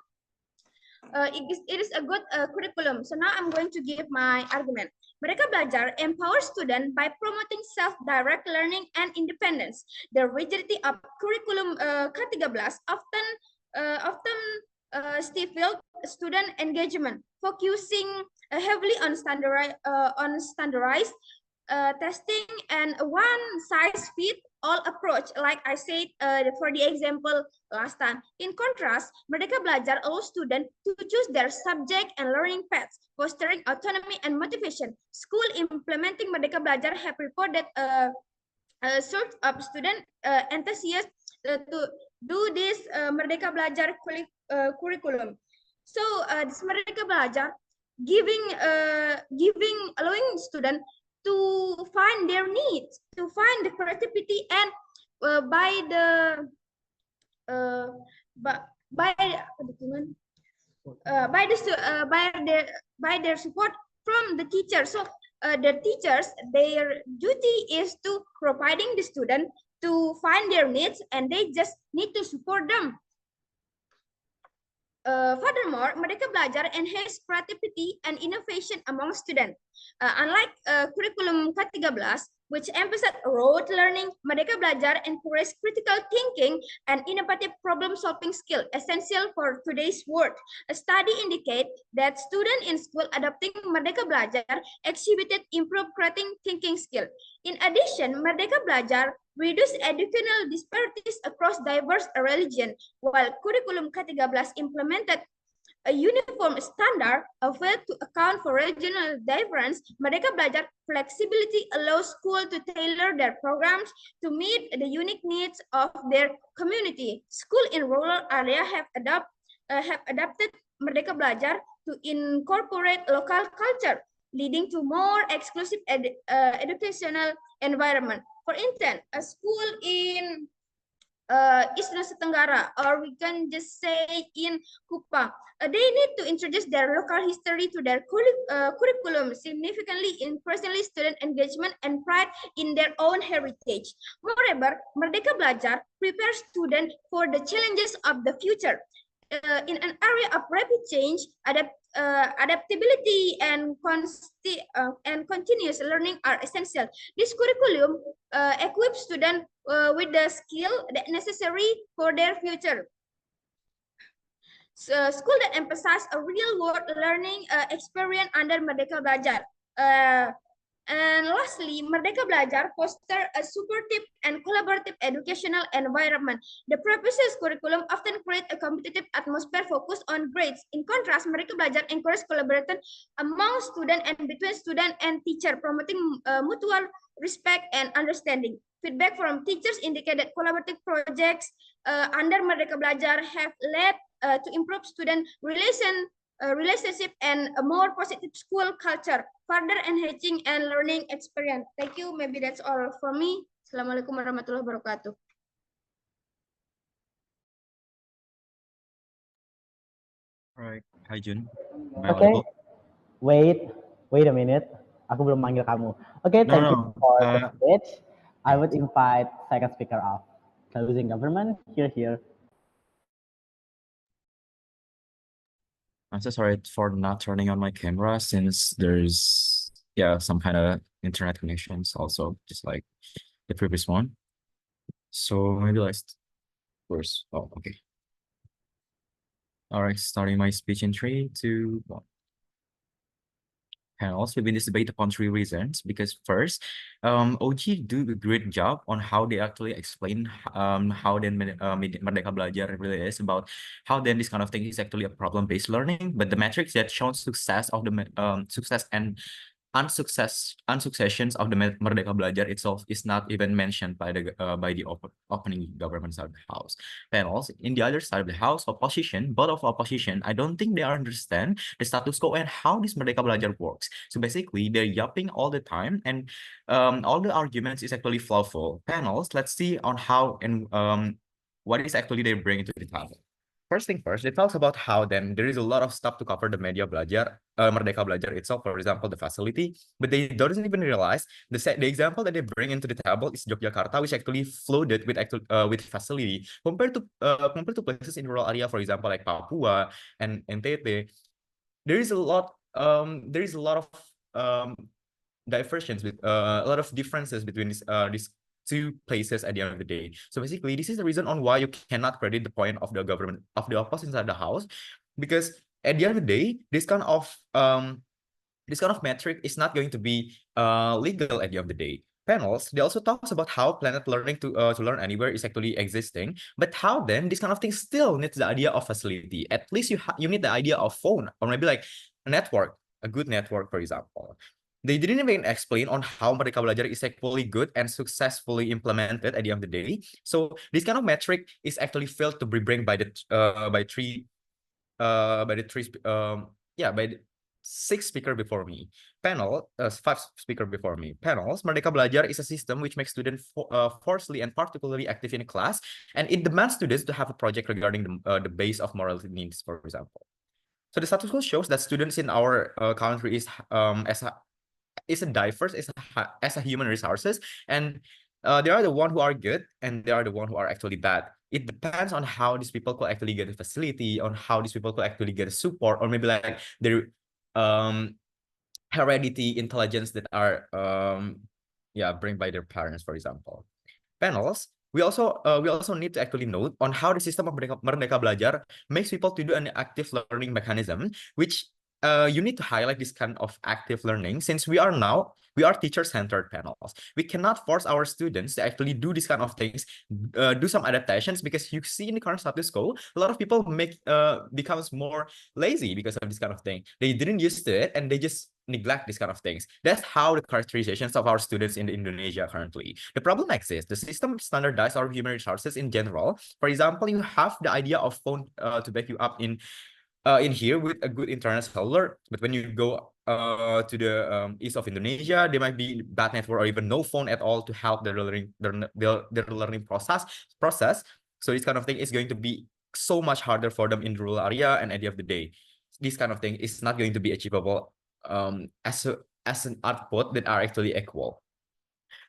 it is a good curriculum. So now I'm going to give my argument. Merdeka Belajar empowers students by promoting self-direct learning and independence. The rigidity of curriculum K13 often stifle student engagement, focusing heavily on standardized testing and one size fit all approach, like I said for the example last time. In contrast, Merdeka Belajar allows students to choose their subject and learning paths, fostering autonomy and motivation. School implementing Merdeka Belajar have reported a sort of student enthusiasts to do this Merdeka Belajar curriculum. So this Merdeka Belajar allowing students to find their needs, to find the creativity, and by the by by their support from the teacher. So the teachers, their duty is to providing the student to find their needs, and they just need to support them. Furthermore, Merdeka Belajar enhance creativity and innovation among students. Unlike curriculum K13, which emphasizes rote learning, Merdeka Belajar encourages critical thinking and innovative problem-solving skill essential for today's world. A study indicates that students in school adopting Merdeka Belajar exhibited improved critical thinking skill. In addition, Merdeka Belajar reduce educational disparities across diverse religions, while curriculum K13 implemented a uniform standard of way to account for regional difference. Merdeka Belajar flexibility allows schools to tailor their programs to meet the unique needs of their community. Schools in rural areas have adapted Merdeka Belajar to incorporate local culture, leading to more exclusive educational environment. For instance, a school in East Nusa Tenggara, or we can just say in Kupang, they need to introduce their local history to their curriculum, significantly increasing student engagement and pride in their own heritage. Moreover, Merdeka Belajar prepares students for the challenges of the future. In an area of rapid change, adaptability and continuous learning are essential. This curriculum equips students with the skill that necessary for their future. So, school that emphasize a real-world learning experience under Merdeka Belajar. And lastly, Merdeka Belajar foster a supportive and collaborative educational environment. The previous curriculum often create a competitive atmosphere focused on grades. In contrast, Merdeka Belajar encourage collaboration among students and between student and teacher, promoting mutual respect and understanding. Feedback from teachers indicate that collaborative projects under Merdeka Belajar have led to improve student relationship and a more positive school culture, further enhancing and learning experience. Thank you. Maybe that's all for me. Assalamualaikum warahmatullahi wabarakatuh. Alright, hi Jun. Am I Okay. audible? Wait a minute. Aku belum manggil kamu. Okay, No, thank you no. for the speech. I yeah. would invite second speaker of Closing Government. Here. I'm so sorry for not turning on my camera since there's some kind of internet connections also, just like the previous one. So maybe let's first. Oh, okay. All right, starting my speech in 3, 2, 1. And also win this debate upon 3 reasons, because first, OG do a great job on how they actually explain how then Merdeka Belajar really is about how then this kind of thing is actually a problem-based learning, but the metrics that shows success of the success and unsuccessions of the Merdeka Belajar itself is not even mentioned by the opening government side of the house. Panels in the other side of the house, opposition, both of opposition, I don't think they understand the status quo and how this Merdeka Belajar works. So basically, they're yapping all the time, and all the arguments is actually flawful. Panels, let's see on how and what is actually they bring to the table. first thing first, it talks about how then there is a lot of stuff to cover the media belajar, Merdeka Belajar itself, for example, the facility, but they don't even realize the example that they bring into the table is Yogyakarta, which actually flooded with facility compared to places in rural area, for example, like Papua and NTT. There is a lot of um, diversions with a lot of differences between these two places at the end of the day. So basically, this is the reason on why you cannot credit the point of the government of the opposition inside the house, because at the end of the day, this kind of metric is not going to be legal at the end of the day. Panels, they also talks about how planet learning to learn anywhere is actually existing, but how then this kind of thing still needs the idea of facility. At least you need the idea of phone, or maybe like a network, a good network, for example. They didn't even explain on how Merdeka Belajar is actually good and successfully implemented at the end of the day. So this kind of metric is actually failed to be bring by the three by the six speaker before me. Five speaker before me. Panels, Merdeka Belajar is a system which makes students forcefully and particularly active in a class, and it demands students to have a project regarding the base of morality needs, for example. So the status quo shows that students in our country is a diverse as a human resources, and they are the one who are good and they are the one who are actually bad. It depends on how these people could actually get a facility, on how these people could actually get a support, or maybe like their um heredity intelligence that are bring by their parents, for example. Panels, we also need to actually note on how the system of Merdeka Belajar makes people to do an active learning mechanism, which you need to highlight this kind of active learning, since we are teacher-centered panels. We cannot force our students to actually do these kind of things, do some adaptations, because you see in the current status quo, a lot of people becomes more lazy because of this kind of thing. They didn't use it and they just neglect these kind of things. That's how the characterizations of our students in Indonesia currently. The problem exists. The system standardized our human resources in general. For example, you have the idea of phone to back you up in here with a good internet cellular, but when you go to the east of Indonesia, there might be bad network or even no phone at all to help their learning process. So this kind of thing is going to be so much harder for them in rural area, and at the end of the day, this kind of thing is not going to be achievable as an output that are actually equal.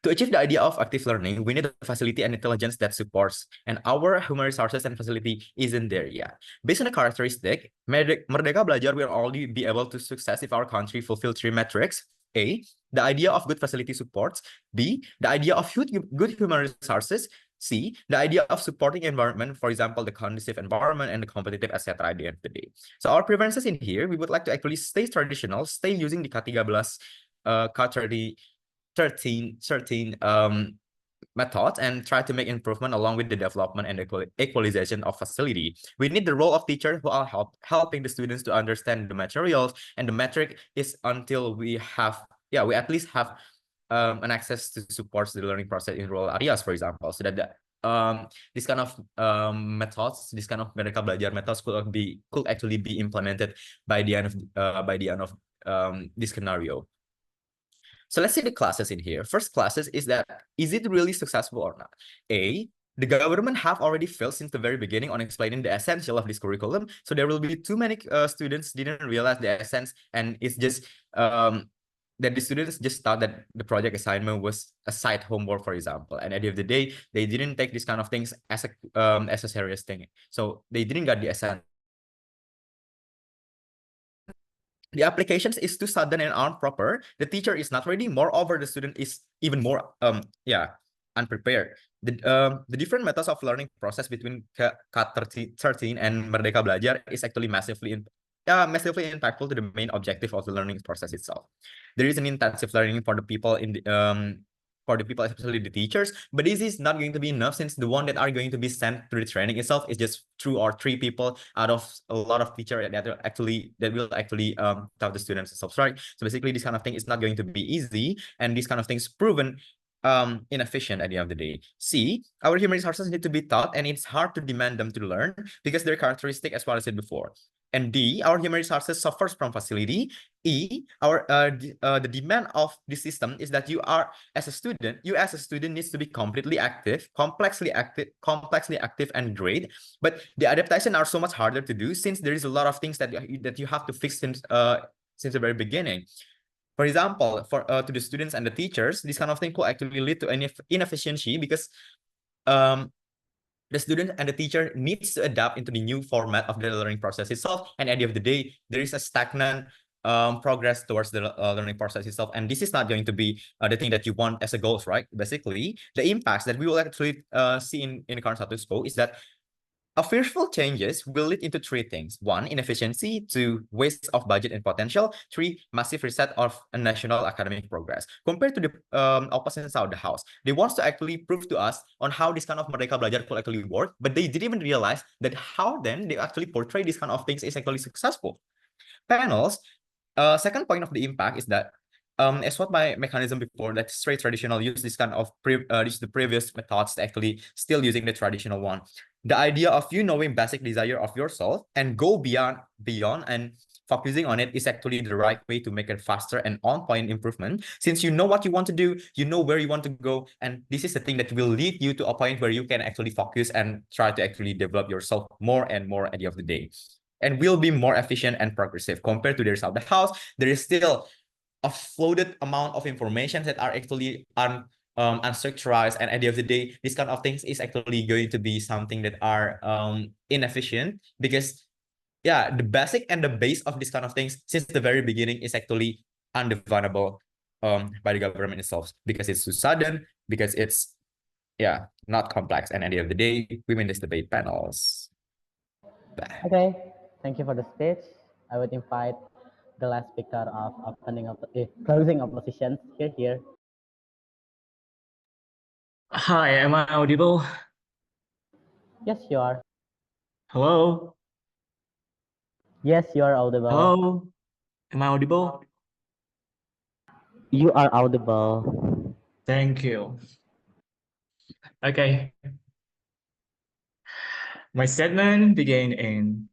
To achieve the idea of active learning, we need a facility and intelligence that supports, and our human resources and facility isn't there yet. Based on the characteristic, Merdeka Belajar will only be able to success if our country fulfill three metrics. A, the idea of good facility supports. B, the idea of good human resources. C, the idea of supporting environment, for example, the conducive environment and the competitive, etc. at the end of the day. So our preferences in here, we would like to actually stay traditional, stay using the K13, K30, 13 methods, and try to make improvement along with the development and equalization of facility. We need the role of teacher who are helping the students to understand the materials, and the metric is until we at least have an access to support the learning process in rural areas, for example, so that this kind of methods, this kind of Merdeka Belajar methods could actually be implemented by the end of this scenario. So let's see the classes in here. First classes is that, is it really successful or not? A, the government have already failed since the very beginning on explaining the essential of this curriculum. So there will be too many students didn't realize the essence, and it's just that the students just thought that the project assignment was a side homework, for example. And at the end of the day, they didn't take these kind of things as a serious thing. So they didn't get the essence. The applications is too sudden and unproper. The teacher is not ready. Moreover, the student is even more unprepared. The different methods of learning process between K13 and Merdeka Belajar is actually massively impactful to the main objective of the learning process itself. There is an intensive learning for the people especially the teachers, but this is not going to be enough, since the one that are going to be sent to the training itself is just 2 or 3 people out of a lot of teachers that will actually tell the students itself, right? So basically, this kind of thing is not going to be easy, and this kind of things proven inefficient at the end of the day. C, our human resources need to be taught, and it's hard to demand them to learn because their characteristic, as what I said before. And D, our human resources suffers from facility. E, the demand of the system is that you as a student needs to be completely active, complexly active and great. But the adaptation are so much harder to do since there is a lot of things that you have to fix since the very beginning. For example, to the students and the teachers, this kind of thing could actually lead to an inefficiency because the student and the teacher needs to adapt into the new format of the learning process itself. And at the end of the day, there is a stagnant progress towards the learning process itself. And this is not going to be the thing that you want as a goal, right? Basically, the impacts that we will actually see in the current status quo is that fearful changes will lead into three things. One, inefficiency. Two, waste of budget and potential. Three, massive reset of a national academic progress. Compared to the opposite side of the house, they want to actually prove to us on how this kind of Merdeka Belajar could actually work, but they didn't even realize that how then they actually portray this kind of things is actually successful. Panels, second point of the impact is that as what my mechanism before, that straight traditional use this kind of the previous methods actually still using the traditional one. The idea of you knowing basic desire of yourself and go beyond and focusing on it is actually the right way to make it faster and on-point improvement. Since you know what you want to do, you know where you want to go, and this is the thing that will lead you to a point where you can actually focus and try to actually develop yourself more and more at the end of the day. And will be more efficient and progressive compared to the rest of the house. There is still a floated amount of information that are actually unstructured, and at the end of the day, this kind of things is actually going to be something that are inefficient because the basic and the base of this kind of things since the very beginning is actually undefinable by the government itself because it's too sudden, because it's not complex, and at the end of the day, we win this debate panels. Okay, thank you for the speech. I would invite the last speaker of closing oppositions here. Hi, am I audible? Yes, you are. Hello? Yes, you are audible. Hello? Am I audible? You are audible. Thank you. Okay. My statement begin in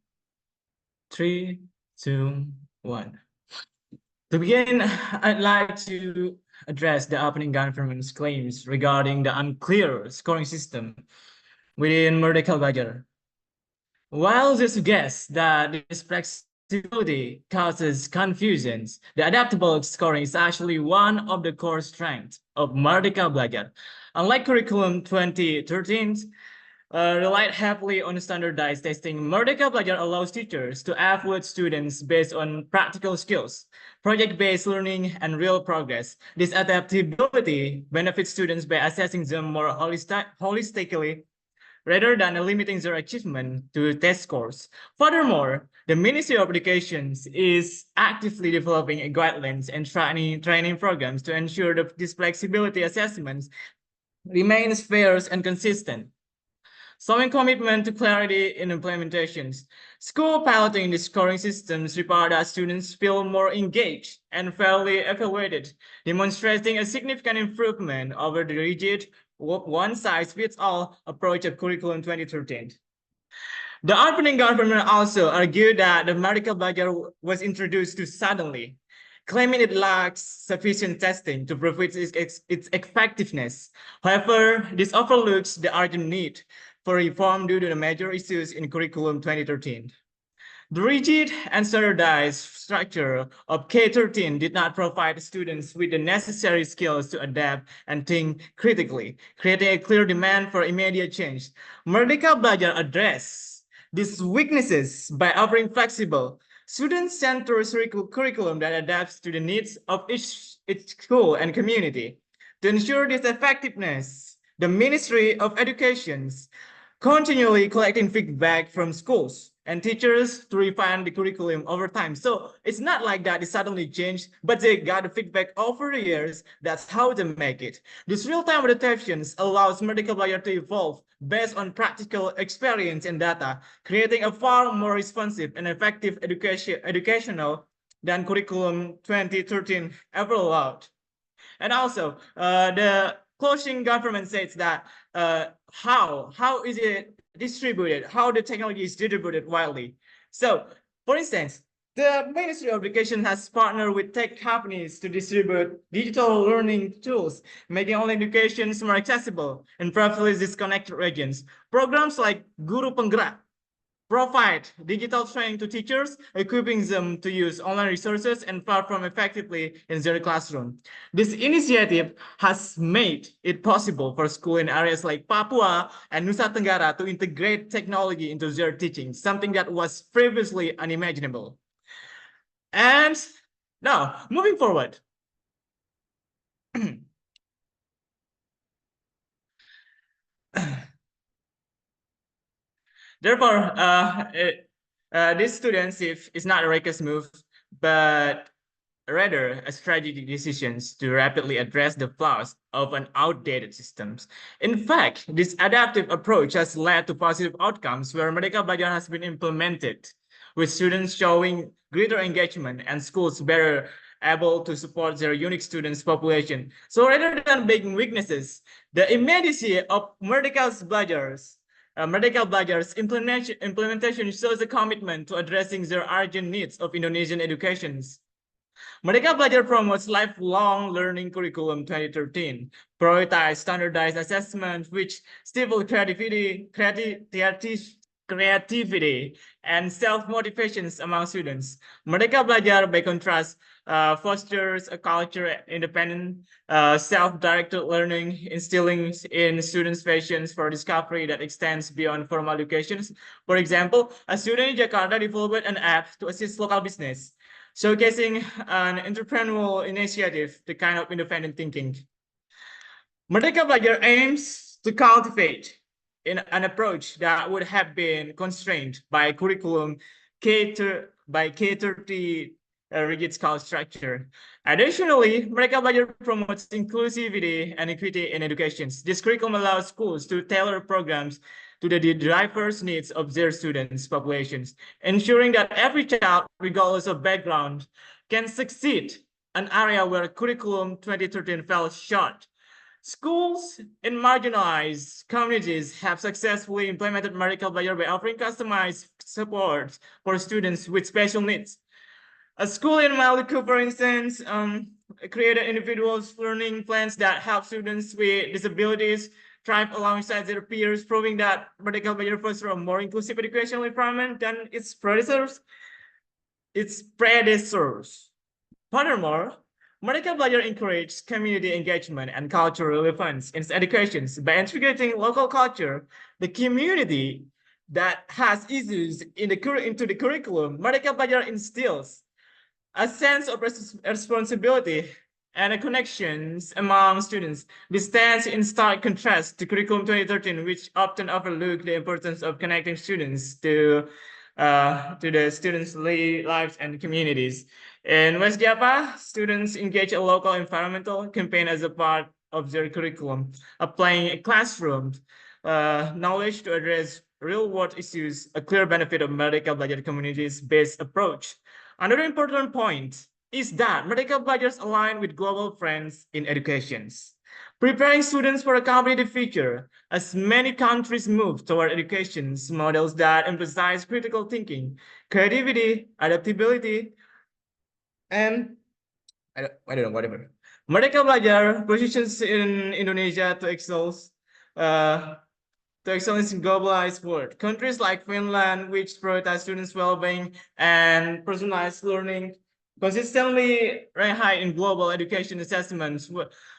3, 2, 1. To begin, I'd like to address the opening government's claims regarding the unclear scoring system within Merdeka Belajar. While they suggest that this flexibility causes confusions, the adaptable scoring is actually one of the core strengths of Merdeka Belajar. Unlike Curriculum 2013, relied heavily on standardized testing, Merdeka Belajar allows teachers to evaluate students based on practical skills, project-based learning, and real progress. This adaptability benefits students by assessing them more holistically rather than limiting their achievement to test scores. Furthermore, the Ministry of Education is actively developing guidelines and training programs to ensure that this flexibility assessments remains fair and consistent. Showing commitment to clarity in implementations. School piloting the scoring systems require that students feel more engaged and fairly evaluated, demonstrating a significant improvement over the rigid one-size-fits-all approach of Curriculum 2013. The opening government also argued that the Merdeka Belajar was introduced too suddenly, claiming it lacks sufficient testing to prove its effectiveness. However, this overlooks the urgent need for reform due to the major issues in Curriculum 2013. The rigid and standardized structure of K-13 did not provide students with the necessary skills to adapt and think critically, creating a clear demand for immediate change. Merdeka Belajar addressed these weaknesses by offering flexible, student-centered curriculum that adapts to the needs of each school and community. To ensure this effectiveness, the Ministry of Education continually collecting feedback from schools and teachers to refine the curriculum over time. So it's not like that it suddenly changed, but they got the feedback over the years. That's how they make it. This real-time adaptations allows Merdeka Belajar to evolve based on practical experience and data, creating a far more responsive and effective educational than Curriculum 2013 ever allowed. And also, the closing government says that how is it distributed? How the technology is distributed widely? So For instance, the Ministry of Education has partnered with tech companies to distribute digital learning tools, making online education more accessible in previously disconnected regions. Programs like Guru Penggerak provide digital training to teachers, equipping them to use online resources and perform effectively in their classroom. This initiative has made it possible for schools in areas like Papua and Nusa Tenggara to integrate technology into their teaching, something that was previously unimaginable. And now, moving forward. Therefore, this studentship is not a reckless move, but rather a strategic decision to rapidly address the flaws of an outdated systems. In fact, this adaptive approach has led to positive outcomes where Merdeka Belajar has been implemented, with students showing greater engagement and schools better able to support their unique students population. So rather than being weaknesses, the immediacy of Merdeka Belajar's implementation shows a commitment to addressing the urgent needs of Indonesian educations. Merdeka Belajar promotes lifelong learning curriculum 2013, prioritize standardized assessment, which stimulate creativity and self-motivations among students. Merdeka Belajar, by contrast, fosters a culture independent, self-directed learning, instilling in students' passions for discovery that extends beyond formal educations. For example, a student in Jakarta developed an app to assist local business, showcasing an entrepreneurial initiative, the kind of independent thinking. Merdeka Belajar aims to cultivate in an approach that would have been constrained by curriculum K30 rigid school structure. Additionally, Merdeka Belajar promotes inclusivity and equity in education. This curriculum allows schools to tailor programs to the diverse needs of their students' populations, ensuring that every child, regardless of background, can succeed, an area where curriculum 2013 fell short. Schools in marginalized communities have successfully implemented Merdeka Belajar by offering customized support for students with special needs. A school in Maluku, for instance, created individual learning plans that help students with disabilities thrive alongside their peers, proving that Merdeka Belajar fosters a more inclusive educational environment than its predecessors. Furthermore, Merdeka Belajar encourages community engagement and cultural relevance in education by integrating local culture. The community that has issues into the curriculum, Merdeka Belajar instills a sense of responsibility and a connections among students. This stands in stark contrast to curriculum 2013, which often overlooked the importance of connecting students to the students' lives and communities. In West Java, students engage a local environmental campaign as a part of their curriculum, applying a classroom knowledge to address real-world issues, a clear benefit of Merdeka Belajar communities-based approach. Another important point is that Merdeka Belajar align with global trends in education, preparing students for a competitive future as many countries move toward education models that emphasize critical thinking, creativity, adaptability, and I don't know, whatever. Merdeka Belajar positions in Indonesia to excellence in globalized world. Countries like Finland, which prioritize students' well-being and personalized learning, consistently rank high in global education assessments.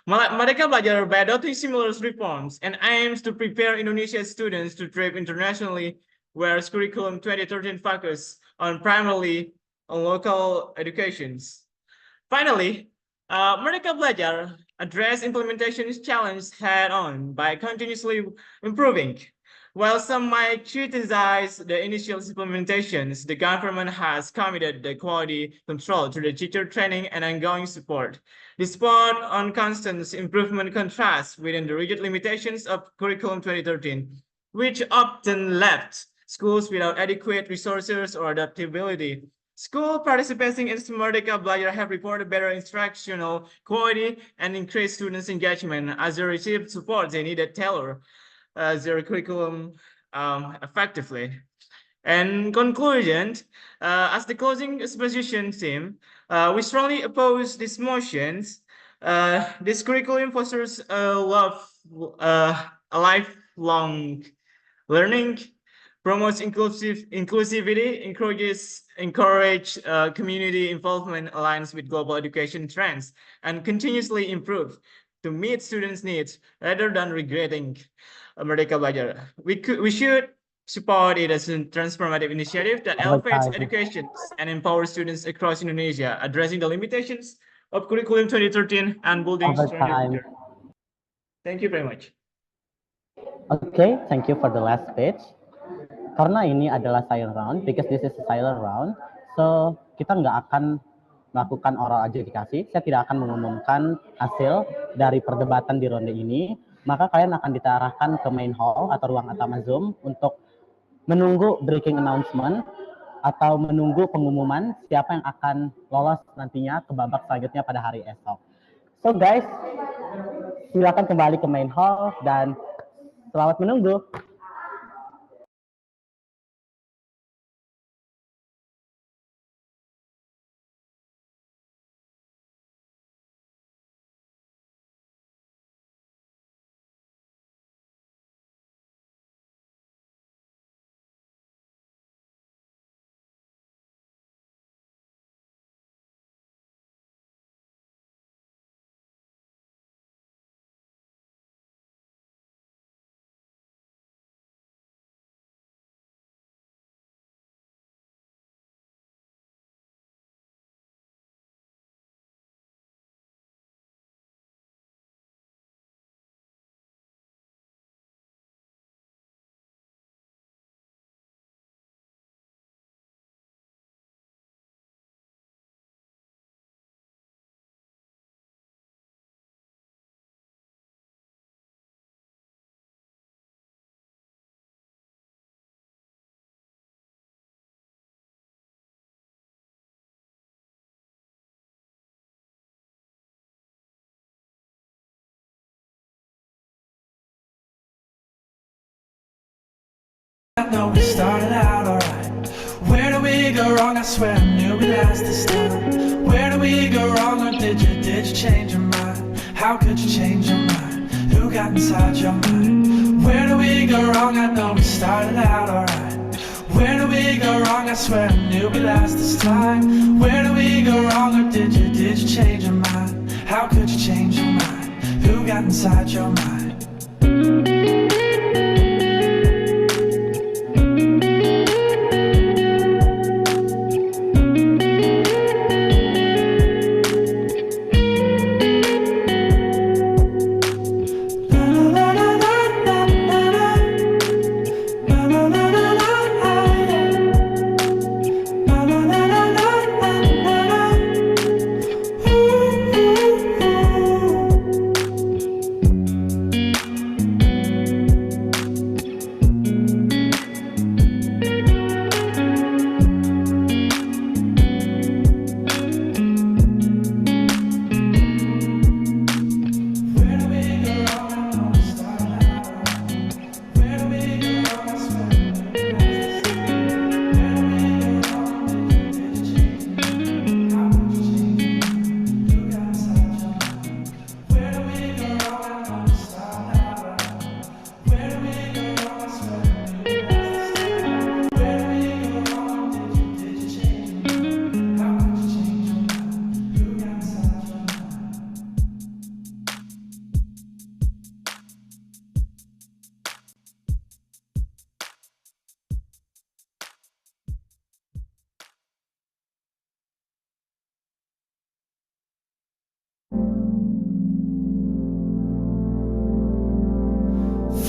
Merdeka Belajar, by adopting similar reforms and aims to prepare Indonesian students to thrive internationally, whereas curriculum 2013 focus on primarily on local educations. Finally, Merdeka Belajar address implementation challenge head-on by continuously improving. While some might criticize the initial implementations, the government has committed the quality control through the teacher training and ongoing support. This support on constant improvement contrasts within the rigid limitations of curriculum 2013, which often left schools without adequate resources or adaptability. School participating in Merdeka Belajar have reported better instructional quality and increased students' engagement as they received support they needed tailor their curriculum effectively. And conclusion, as the closing exposition team, we strongly oppose these motions. This curriculum fosters a lifelong learning, promotes inclusivity, encourage community involvement, aligns with global education trends, and continuously improve to meet students' needs rather than regretting Merdeka Belajar. We should support it as a transformative initiative that elevates Overtime. education and empowers students across Indonesia, addressing the limitations of curriculum 2013 and building stronger Overtime. future. Thank you very much. Okay, thank you for the last speech. Karena ini adalah silent round, because this is a silent round, so kita nggak akan melakukan oral adjudikasi. Saya tidak akan mengumumkan hasil dari perdebatan di ronde ini. Maka kalian akan diarahkan ke main hall atau ruang utama Zoom untuk menunggu breaking announcement atau menunggu pengumuman siapa yang akan lolos nantinya ke babak selanjutnya pada hari esok. So guys, silakan kembali ke main hall dan selamat menunggu. I know we started out alright. Where do we go wrong? I swear I knew we last this time. Where do we go wrong? Or did you change your mind? How could you change your mind? Who got inside your mind? Where do we go wrong? I know we started out alright. Where do we go wrong? I swear I knew we last this time. Where do we go wrong? Or did you change your mind? How could you change your mind? Who got inside your mind?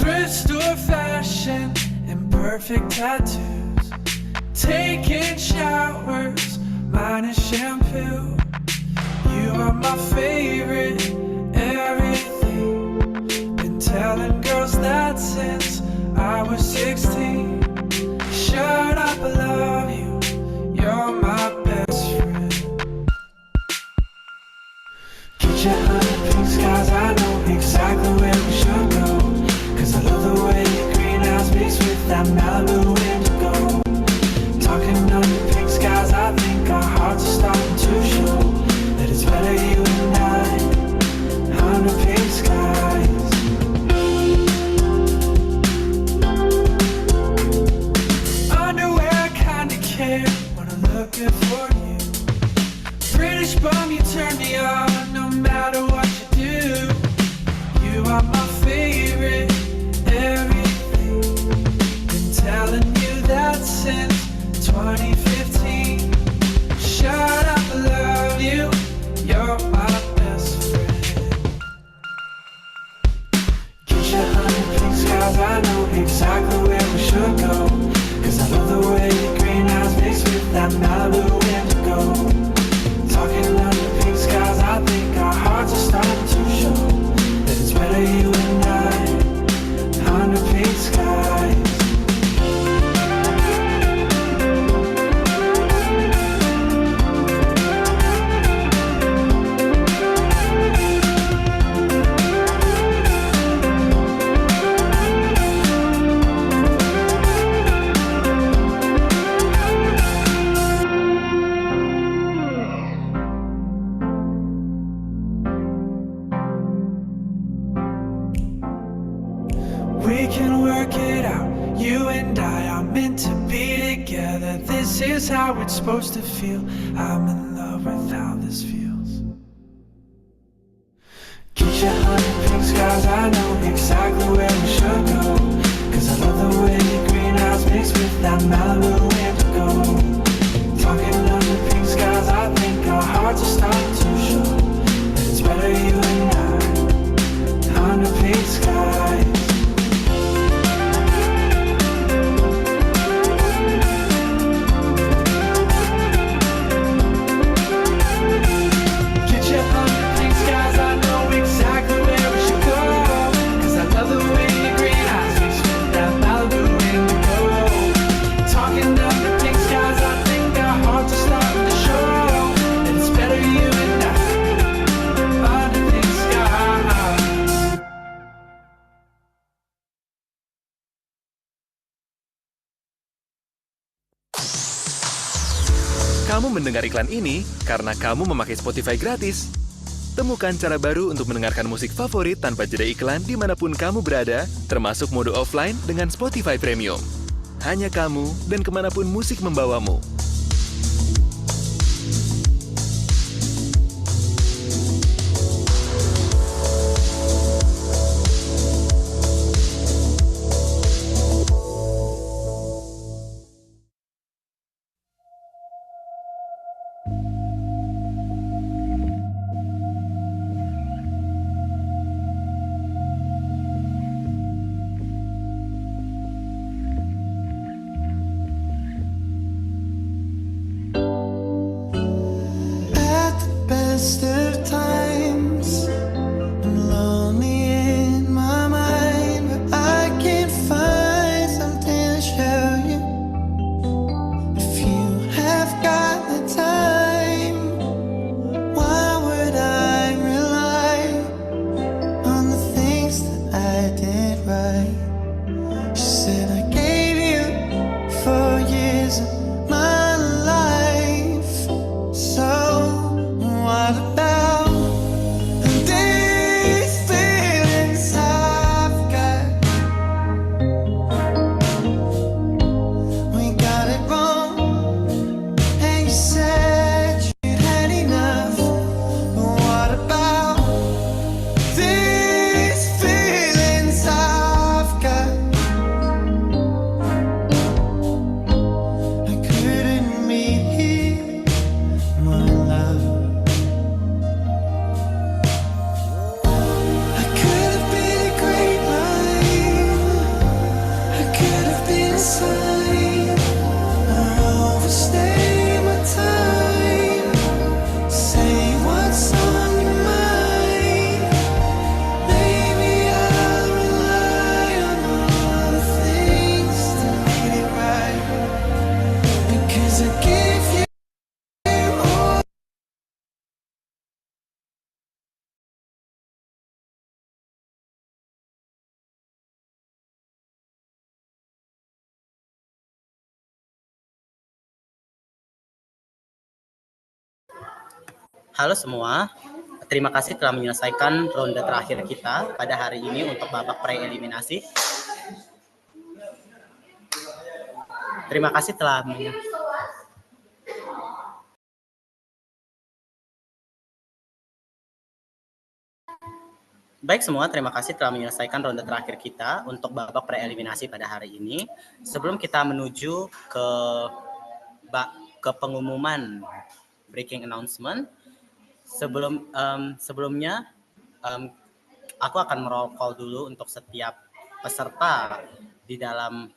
Thrift store fashion and perfect tattoos, taking showers, minus shampoo. You are my favorite, everything. Been telling girls that since I was 16. Shut up, I love you, you're my best friend. Get your honey pink skies, I know exactly where we should go. Cause I love the way your green eyes mix with that Malibu indigo. bum, you turn me on no matter what you do. You are my favorite, everything. Been telling you that since 2015. Shut up, I love you, you're my best friend. Get your 100 pink skies, I know exactly where we should go. Cause I love the way your green eyes mix with that Malibu indigo. Talking under pink skies, I think our hearts are starting to show that it's better you and I, under pink skies. We can work it out, you and I are meant to be together. This is how it's supposed to feel. I'm in love with how this feels. Get your 100 pink skies, I know exactly where we should go. Cause I love the way your green eyes mix with that Malibu indigo. Talking under pink skies, I think our hearts are starting to show that it's better you and I, under pink skies. Kamu mendengar iklan ini karena kamu memakai Spotify gratis. Temukan cara baru untuk mendengarkan musik favorit tanpa jeda iklan dimanapun kamu berada, termasuk mode offline dengan Spotify Premium. Hanya kamu dan kemanapun musik membawamu. Best of times, I'm lonely in my mind, but I can't find something to show you. If you have got the time, why would I rely on the things that I did right? She said I gave you 4 years of my life, so what about these feelings I've got? We got it wrong, and you said you'd had enough. But what about these feelings I've got? I couldn't meet my love. I could have been a great line, I could have been a sign, or overstay my time, say what's on your mind. Maybe I'll rely on all the things to make it right, because I give you all. Halo semua, terima kasih telah menyelesaikan ronde terakhir kita pada hari ini untuk babak pre-eliminasi. Terima kasih telah Baik semua, terima kasih telah menyelesaikan ronde terakhir kita untuk babak preeliminasi pada hari ini. Sebelum kita menuju ke pengumuman breaking announcement, sebelumnya aku akan meroll call dulu untuk setiap peserta di dalam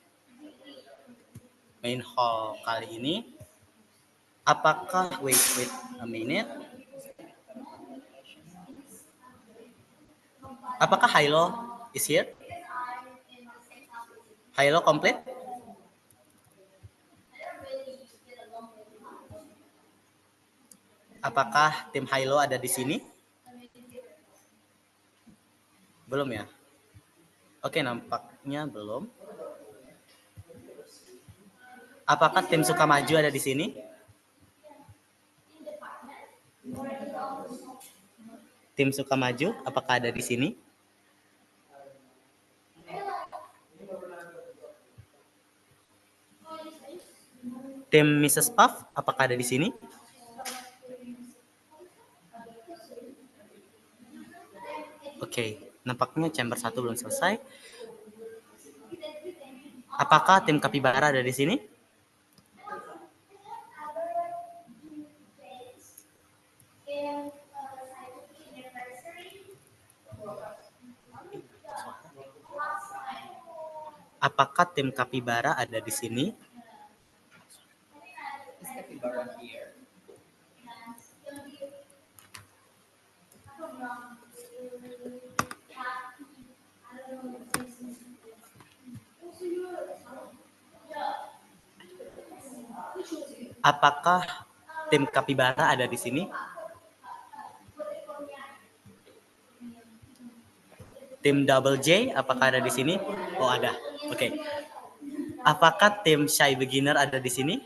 main hall kali ini. Apakah wait a minute? Apakah Hallo is here? Hallo complete? Apakah tim Hallo ada di sini? Belum ya? Oke, nampaknya belum. Apakah tim Sukamaju ada di sini? Tim Sukamaju, apakah ada di sini? Tim Mrs. Puff, apakah ada di sini? Oke, nampaknya chamber 1 belum selesai. Apakah tim Kapibara ada di sini? Apakah tim Kapibara ada di sini? Apakah tim Kapibara ada di sini? Tim Double J, apakah ada di sini? Oh, ada. Oke. Apakah tim Shy Beginner ada di sini?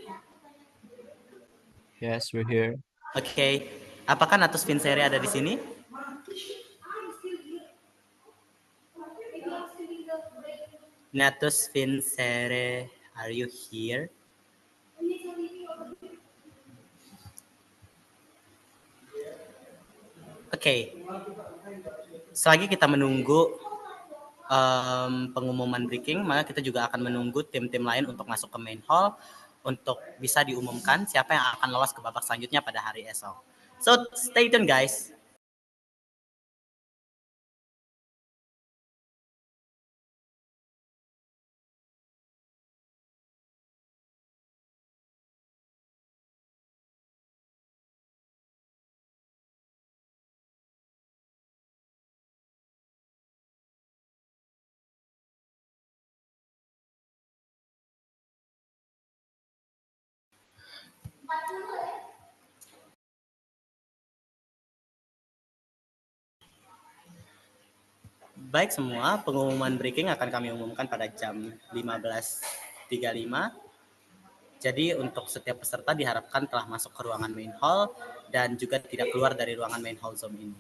Yes, we're here. Oke. Apakah Natus Vincere ada di sini? Natus Vincere, are you here? Oke. Selagi kita menunggu pengumuman breaking, maka kita juga akan menunggu tim-tim lain untuk masuk ke main hall untuk bisa diumumkan siapa yang akan lolos ke babak selanjutnya pada hari esok. So, stay tuned guys. Baik semua, pengumuman breaking akan kami umumkan pada jam 15.35. Jadi untuk setiap peserta diharapkan telah masuk ke ruangan main hall dan juga tidak keluar dari ruangan main hall Zoom ini.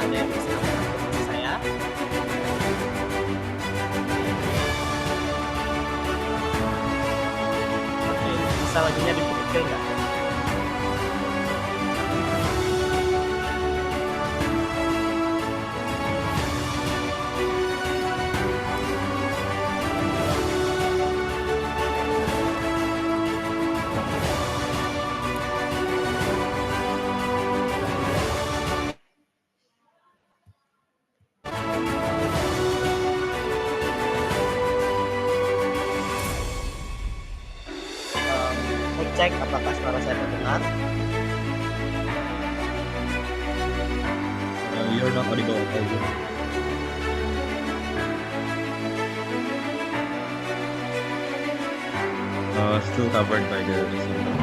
ada yang bisa membantu saya? Oke, bisa lagunya diputar nggak? Cek apakah suara saya terdengar. You're not audible. Still covered by the signal.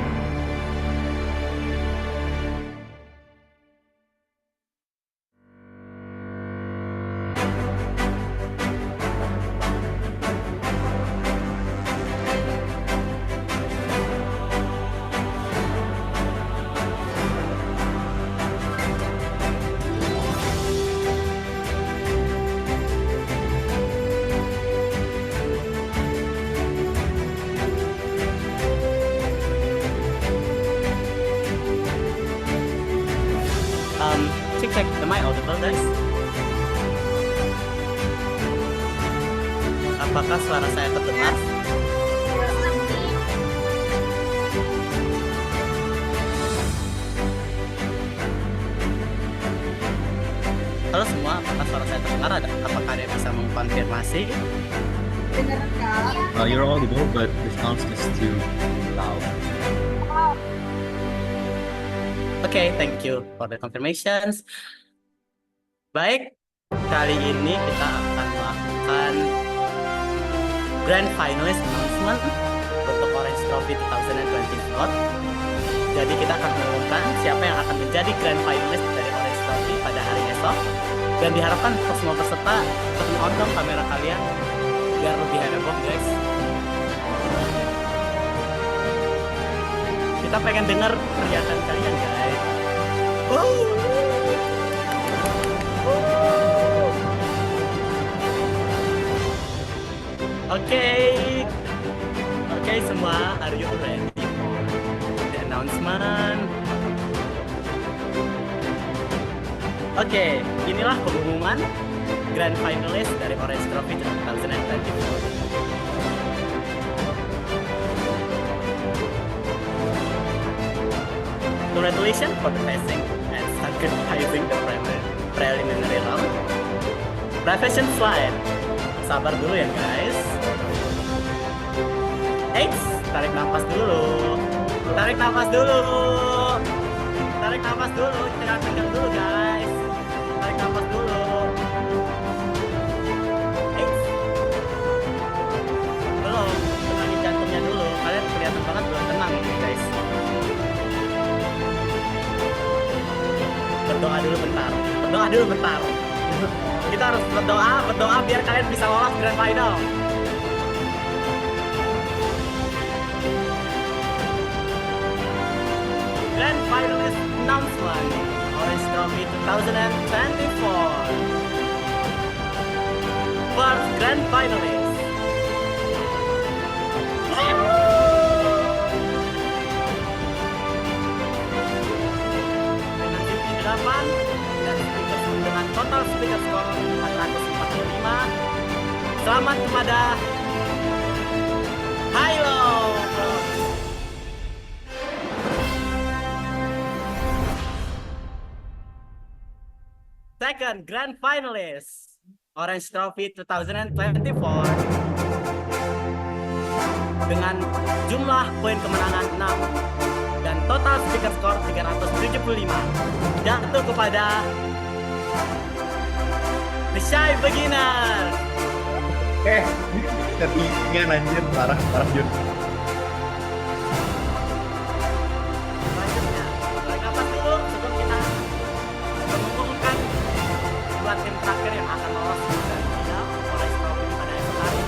Cek, am I audible guys? Apakah suara saya terdengar? Halo semua, apakah suara saya terdengar? Apakah ada yang bisa mengkonfirmasi? You're audible, but the sound is too loud. Oke, thank you for the confirmations. Baik, kali ini kita akan melakukan Grand Finalist Announcement untuk Orange Trophy 2024. Jadi kita akan mengumumkan siapa yang akan menjadi Grand Finalist dari Orange Trophy pada hari esok. Dan diharapkan untuk semua peserta untuk on dong kamera kalian biar lebih heboh guys. Kita pengen dengar pernyataan kalian guys. Oke semua, are you ready for the announcement? Oke, inilah pengumuman Grand Finalist dari Orange Trophy 2024. Congratulations for the passing and sacrificing the preliminary round. Profession slide. Sabar dulu ya guys. Eits, tarik nafas dulu. Tarik nafas dulu. Tarik nafas dulu. Jangan tegang dulu guys. Tarik nafas dulu. Eits. Belum. Tenangin jantungnya dulu. Kalian kelihatan banget belum tenang guys. Berdoa dulu bentar. Berdoa dulu bentar. Kita harus berdoa biar kalian bisa lolos Grand Final. Grand Finalist Announcement Orange Trophy 2024. First Grand Finalist. Dengan tim 8 dan dengan total speaker score 445. Selamat kepada Hallo. Second Grand Finalist Orange Trophy 2024 dengan jumlah poin kemenangan 6 dan total speaker score 375 jatuh kepada The Shy Beginner. Ketinggian anjir, parah Jun. Selanjutnya, tarik nafas dulu sebelum kita mengumumkan dua tim terakhir yang akan lolos ke final Orange Trophy pada esok hari.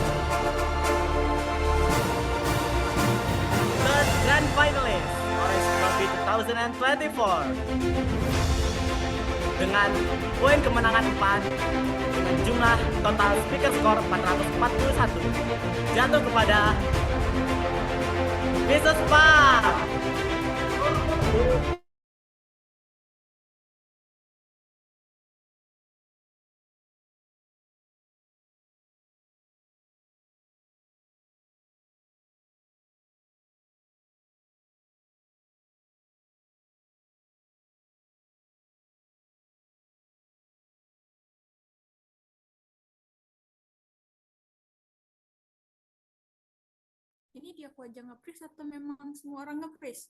Third Grand Finalist Orange Trophy 2024 dengan poin kemenangan 4 dengan jumlah total speaker skor 441 jatuh kepada Mrs. Park. Ini dia aku aja nge-freeze atau memang semua orang nge-freeze?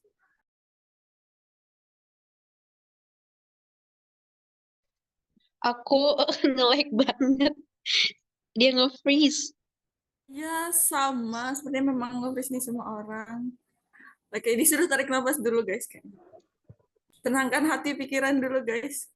Aku nge-lag banget. Dia nge-freeze. Ya sama, sebenarnya memang nge-freeze nih semua orang. Oke, disuruh tarik nafas dulu guys. Tenangkan hati pikiran dulu guys.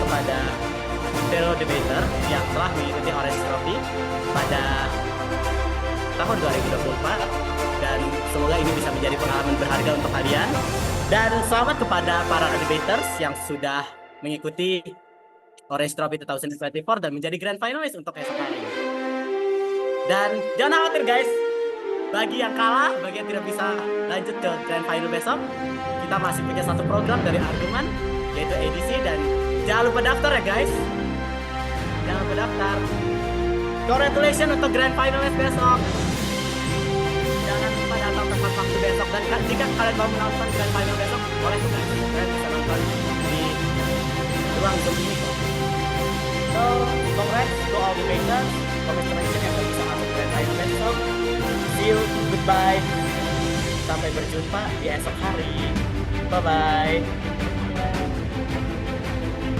Kepada fellow debater yang telah mengikuti Orange Trophy pada tahun 2024 dan semoga ini bisa menjadi pengalaman berharga untuk kalian dan selamat kepada para debaters yang sudah mengikuti Orange Trophy 2024 dan menjadi grand finalist untuk esok hari. Dan jangan khawatir guys, bagi yang kalah, bagi yang tidak bisa lanjut ke grand final besok, kita masih punya satu program dari Argumen yaitu edisi dan jangan lupa daftar ya guys. Jangan lupa daftar. Congratulations untuk grand finalist besok. Jangan lupa datang tepat waktu besok dan jika kalian mau menonton grand final besok, boleh tuh guys. Kalian bisa nonton di ruang Zoom ini kok. So, congrats to all debaters. Congratulations yang bisa masuk grand final besok. See you, goodbye. Sampai berjumpa di esok hari. Bye-bye.